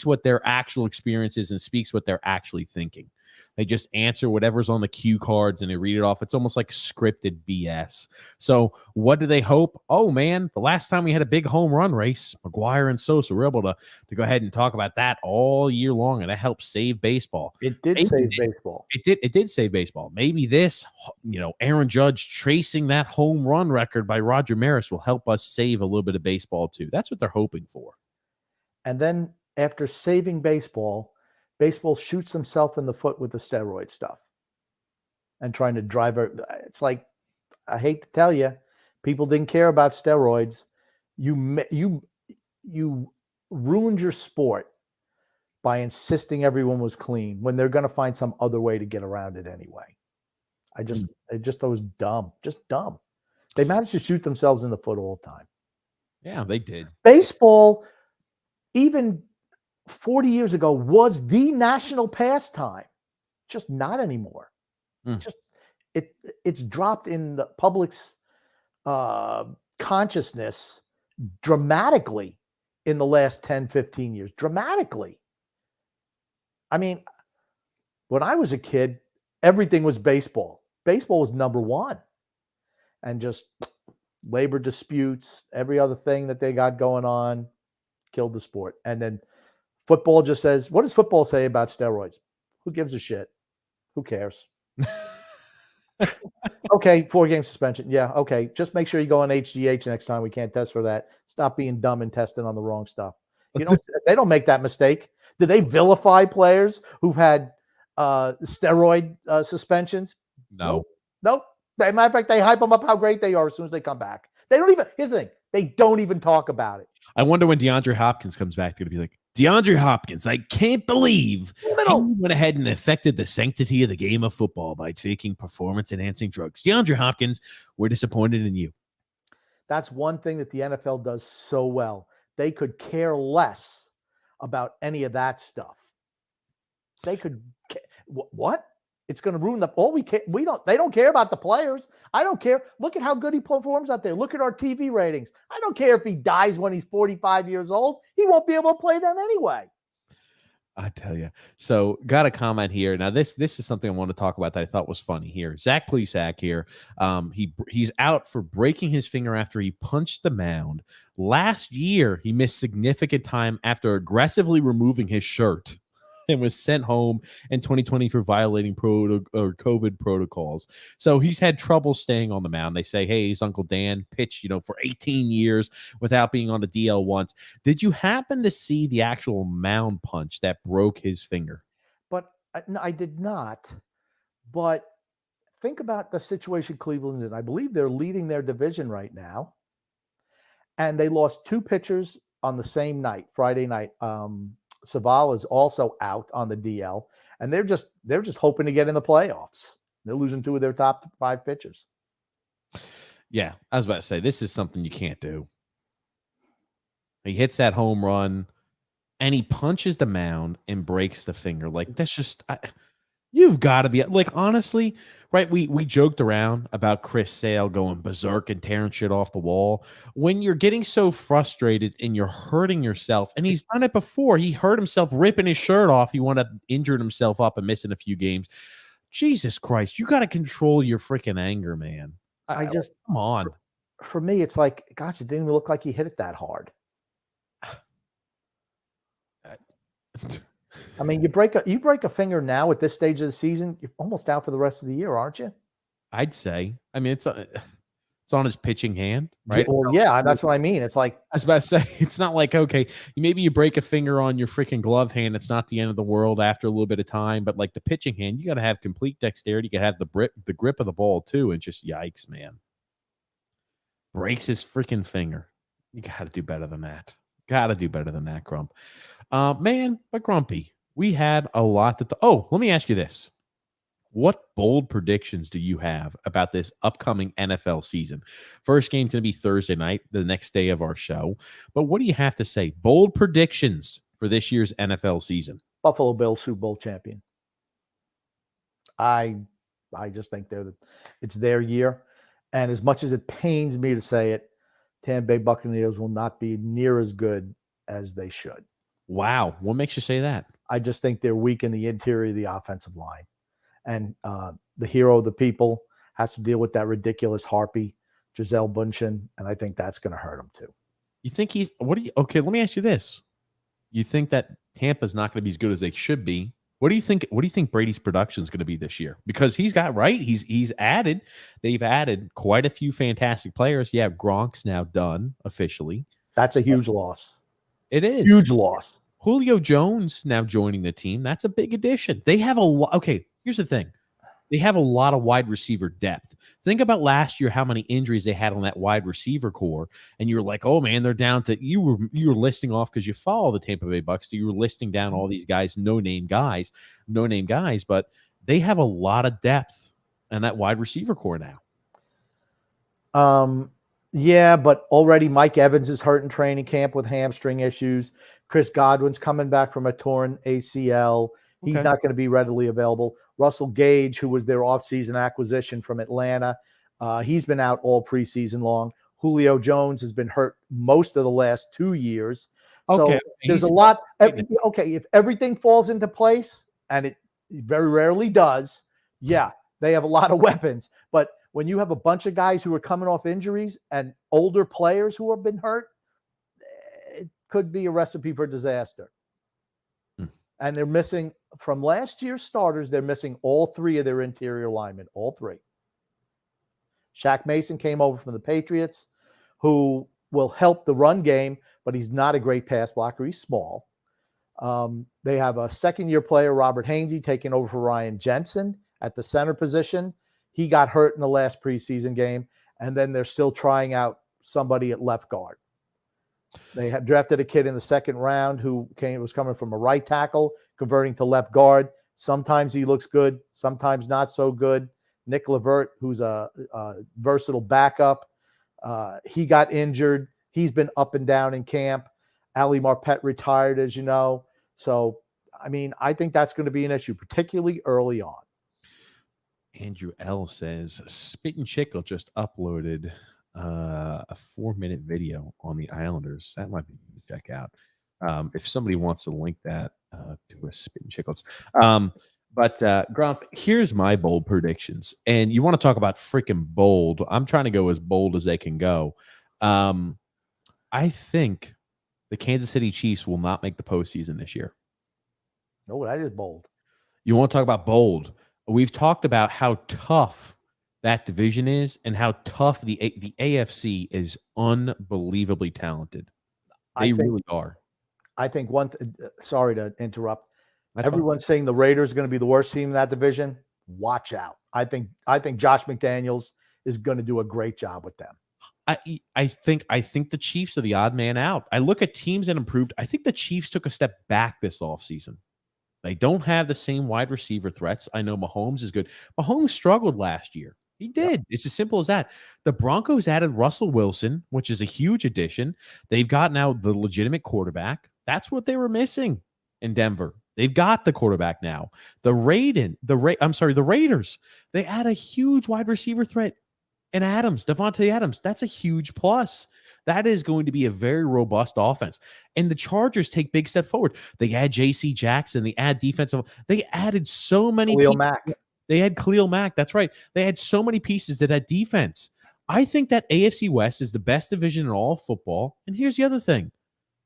what their actual experience is and speaks what they're actually thinking. They just answer whatever's on the cue cards and they read it off. It's almost like scripted BS. So what do they hope? Oh, man, the last time we had a big home run race, McGuire and Sosa, we're able to go ahead and talk about that all year long, and that helped save baseball. It did save baseball. It did save baseball. Maybe this, Aaron Judge tracing that home run record by Roger Maris will help us save a little bit of baseball too. That's what they're hoping for. And then after saving baseball shoots himself in the foot with the steroid stuff and trying to drive it. It's like, I hate to tell you, people didn't care about steroids. You ruined your sport by insisting everyone was clean when they're going to find some other way to get around it anyway. I just thought it was dumb, just dumb. They managed to shoot themselves in the foot all the time. Yeah, they did. Baseball, even 40 years ago, was the national pastime. Just not anymore. Just it's dropped in the public's consciousness dramatically in the last 10, 15 years. Dramatically. I mean, when I was a kid, everything was baseball. Baseball was number one. And just labor disputes, every other thing that they got going on, killed the sport. And then football just says, what does football say about steroids? Who gives a shit? Who cares? Okay, 4-game suspension. Yeah, okay. Just make sure you go on HGH next time. We can't test for that. Stop being dumb and testing on the wrong stuff. They don't make that mistake. Do they vilify players who've had steroid suspensions? No. Nope. As a matter of fact, they hype them up how great they are as soon as they come back. They don't even. Here's the thing: they don't even talk about it. I wonder when DeAndre Hopkins comes back, going to be like, DeAndre Hopkins, I can't believe he went ahead and affected the sanctity of the game of football by taking performance-enhancing drugs. DeAndre Hopkins, we're disappointed in you. That's one thing that the NFL does so well. They could care less about any of that stuff. They could what? It's going to ruin the all we care. They don't care about the players. I don't care. Look at how good he performs out there. Look at our TV ratings. I don't care if he dies when he's 45 years old. He won't be able to play then anyway. I tell you. So got a comment here. Now this is something I want to talk about that I thought was funny here. Zach Plesac here. He's out for breaking his finger after he punched the mound. Last year, he missed significant time after aggressively removing his shirt and was sent home in 2020 for violating COVID protocols. So he's had trouble staying on the mound. They say, hey, his Uncle Dan pitched, for 18 years without being on the DL once. Did you happen to see the actual mound punch that broke his finger? But no, I did not. But think about the situation Cleveland's in. I believe they're leading their division right now. And they lost 2 pitchers on the same night, Friday night. Saval is also out on the DL, and they're just hoping to get in the playoffs. They're losing 2 of their top 5 pitchers. Yeah, I was about to say, this is something you can't do. He hits that home run, and he punches the mound and breaks the finger. Like, that's just you've got to be like, honestly, right? We joked around about Chris Sale going berserk and tearing shit off the wall. When you're getting so frustrated and you're hurting yourself, and he's done it before. He hurt himself ripping his shirt off. He wound up injuring himself up and missing a few games. Jesus Christ, you got to control your freaking anger, man. I just come on. For me, it's like, gosh, it didn't even look like he hit it that hard. I mean, you break a finger now at this stage of the season, you're almost out for the rest of the year, aren't you? I'd say. I mean, it's on his pitching hand, right? Well, yeah, that's what I mean. It's like, I was about to say, it's not like, okay, maybe you break a finger on your freaking glove hand. It's not the end of the world after a little bit of time, but like the pitching hand, you got to have complete dexterity. You got to have the grip of the ball too, and just yikes, man. Breaks his freaking finger. You got to do better than that. Got to do better than that, Grump. Man, but Grumpy, we had a lot to let me ask you this. What bold predictions do you have about this upcoming NFL season? First game's going to be Thursday night, the next day of our show. But what do you have to say? Bold predictions for this year's NFL season. Buffalo Bills Super Bowl champion. I just think it's their year. And as much as it pains me to say it, Tampa Bay Buccaneers will not be near as good as they should. Wow. What makes you say that? I just think they're weak in the interior of the offensive line. And the hero of the people has to deal with that ridiculous harpy, Gisele Bundchen, and I think that's going to hurt him too. You think okay, let me ask you this. You think that Tampa's not going to be as good as they should be? What do you think Brady's production is going to be this year? Because they've added quite a few fantastic players. Yeah, Gronk's now done officially. That's a huge loss. It is. Huge loss. Julio Jones now joining the team. That's a big addition. They have a lot. Okay, here's the thing. They have a lot of wide receiver depth. Think about last year, how many injuries they had on that wide receiver core. And you're like, oh man, they're down to, you were listing off because you follow the Tampa Bay Bucks. So you were listing down all these guys, no name guys, but they have a lot of depth in that wide receiver core now. Yeah, but already Mike Evans is hurt in training camp with hamstring issues. Chris Godwin's coming back from a torn ACL. He's not going to be readily available. Russell Gage, who was their offseason acquisition from Atlanta, he's been out all preseason long. Julio Jones has been hurt most of the last 2 years. So there's a lot. Okay, if everything falls into place, and it very rarely does, yeah, they have a lot of weapons. But when you have a bunch of guys who are coming off injuries and older players who have been hurt, it could be a recipe for disaster. And they're missing, from last year's starters, they're missing all 3 of their interior linemen, all 3. Shaq Mason came over from the Patriots, who will help the run game, but he's not a great pass blocker. He's small. They have a second-year player, Robert Hainsey, taking over for Ryan Jensen at the center position. He got hurt in the last preseason game, and then they're still trying out somebody at left guard. They had drafted a kid in the second round who was coming from a right tackle, converting to left guard. Sometimes he looks good, sometimes not so good. Nick Levert, who's a versatile backup, he got injured. He's been up and down in camp. Ali Marpet retired, as you know. So, I mean, I think that's going to be an issue, particularly early on. Andrew L. says, Spit and Chickle just uploaded a 4-minute video on the Islanders. That might be to check out. If somebody wants to link that to a Spit and Chickles. But Grump, here's my bold predictions. And you want to talk about freaking bold. I'm trying to go as bold as they can go. I think the Kansas City Chiefs will not make the postseason this year. No, that is bold. You want to talk about bold? We've talked about how tough that division is and how tough the AFC is. Unbelievably talented. They really are. I think sorry to interrupt. That's Everyone's saying the Raiders are going to be the worst team in that division. Watch out. I think Josh McDaniels is going to do a great job with them. I think the Chiefs are the odd man out. I look at teams that improved. I think the Chiefs took a step back this offseason. They don't have the same wide receiver threats. I know Mahomes is good. Mahomes struggled last year. He did. Yep. It's as simple as that. The Broncos added Russell Wilson, which is a huge addition. They've got now the legitimate quarterback. That's what they were missing in Denver. They've got the quarterback now. The Raiders. They add a huge wide receiver threat. And Devontae Adams, that's a huge plus. That is going to be a very robust offense. And the Chargers take big step forward. They add J.C. Jackson. They add defensive. They added so many Khalil Mack. They had Khalil Mack. That's right. They had so many pieces that had defense. I think that AFC West is the best division in all of football. And here's the other thing,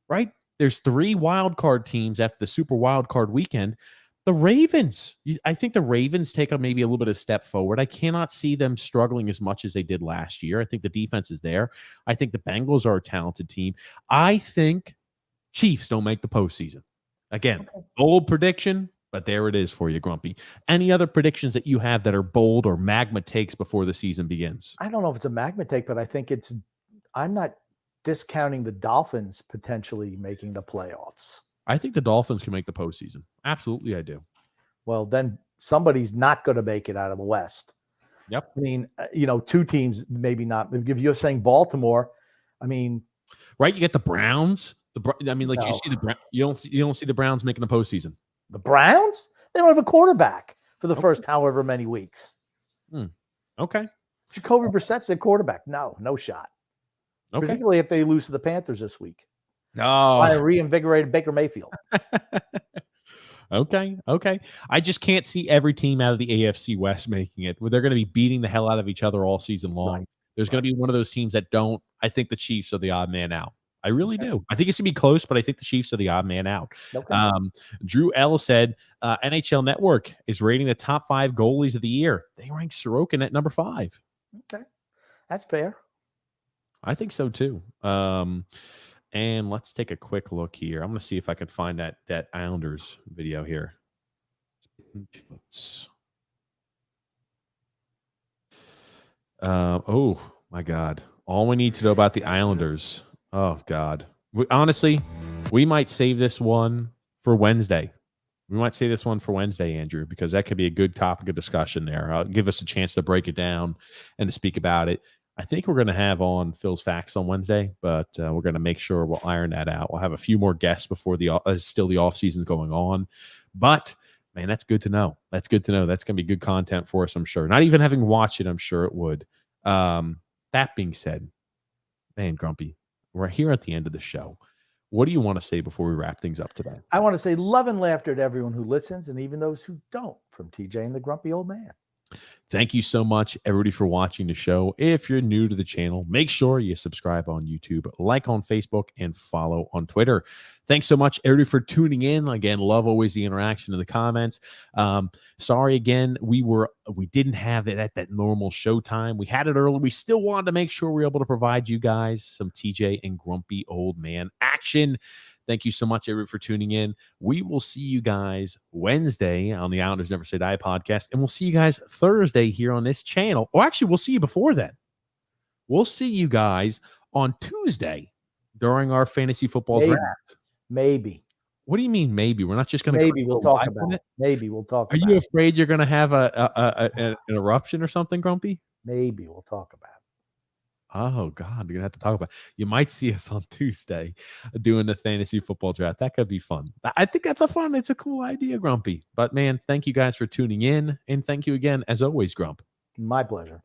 right? There's 3 wild card teams after the Super Wild Card weekend. The Ravens, I think the Ravens take maybe a little bit of step forward. I cannot see them struggling as much as they did last year. I think the defense is there. I think the Bengals are a talented team. I think Chiefs don't make the postseason. Again, bold prediction, but there it is for you, Grumpy. Any other predictions that you have that are bold or magma takes before the season begins? I don't know if it's a magma take, but I think I'm not discounting the Dolphins potentially making the playoffs. I think the Dolphins can make the postseason. Absolutely, I do. Well, then somebody's not going to make it out of the West. Yep. I mean, 2 teams, maybe not. If you're saying Baltimore, I mean, right? You get the Browns. You see you don't see the Browns making the postseason. The Browns? They don't have a quarterback for the first however many weeks. Okay. Jacoby Brissett's their quarterback. No shot. Okay. Particularly if they lose to the Panthers this week. No. By a reinvigorated Baker Mayfield. Okay. I just can't see every team out of the AFC West making it. They're going to be beating the hell out of each other all season long. Right. There's going to be one of those teams that don't. I think the Chiefs are the odd man out. I really do. I think it's going to be close, but I think the Chiefs are the odd man out. Okay. Drew L. said NHL Network is rating the top 5 goalies of the year. They rank Sorokin at number 5. Okay. That's fair. I think so too. And let's take a quick look here. I'm going to see if I can find that Islanders video here. Oh my God. All we need to know about the Islanders. Oh God. Honestly, we might save this one for Wednesday. Andrew, because that could be a good topic of discussion there. I'll give us a chance to break it down and to speak about it. I think we're going to have on Phil's Facts on Wednesday, but we're going to make sure we'll iron that out. We'll have a few more guests before still the off season's going on. But man, that's good to know. That's going to be good content for us, I'm sure. Not even having watched it, I'm sure it would. That being said, man, Grumpy, we're here at the end of the show. What do you want to say before we wrap things up today? I want to say love and laughter to everyone who listens and even those who don't, from TJ and the Grumpy Old Man. Thank you so much, everybody, for watching the show. If you're new to the channel, make sure you subscribe on YouTube, like on Facebook, and follow on Twitter. Thanks so much, everybody, for tuning in. Again, love always the interaction in the comments. Sorry again, we didn't have it at that normal show time. We had it early. We still wanted to make sure we were able to provide you guys some TJ and Grumpy Old Man action. Thank you so much, everybody, for tuning in. We will see you guys Wednesday on the Islanders Never Say Die podcast, and we'll see you guys Thursday here on this channel. Or actually, we'll see you before then. We'll see you guys on Tuesday during our fantasy football draft. Maybe. What do you mean maybe? We're not just going to maybe we'll talk about it. Maybe we'll talk. Are you afraid you're going to have an eruption or something, Grumpy? Maybe we'll talk about it. Oh, God, you're going to have to talk about it. You might see us on Tuesday doing the fantasy football draft. That could be fun. I think it's a cool idea, Grumpy. But, man, thank you guys for tuning in. And thank you again, as always, Grump. My pleasure.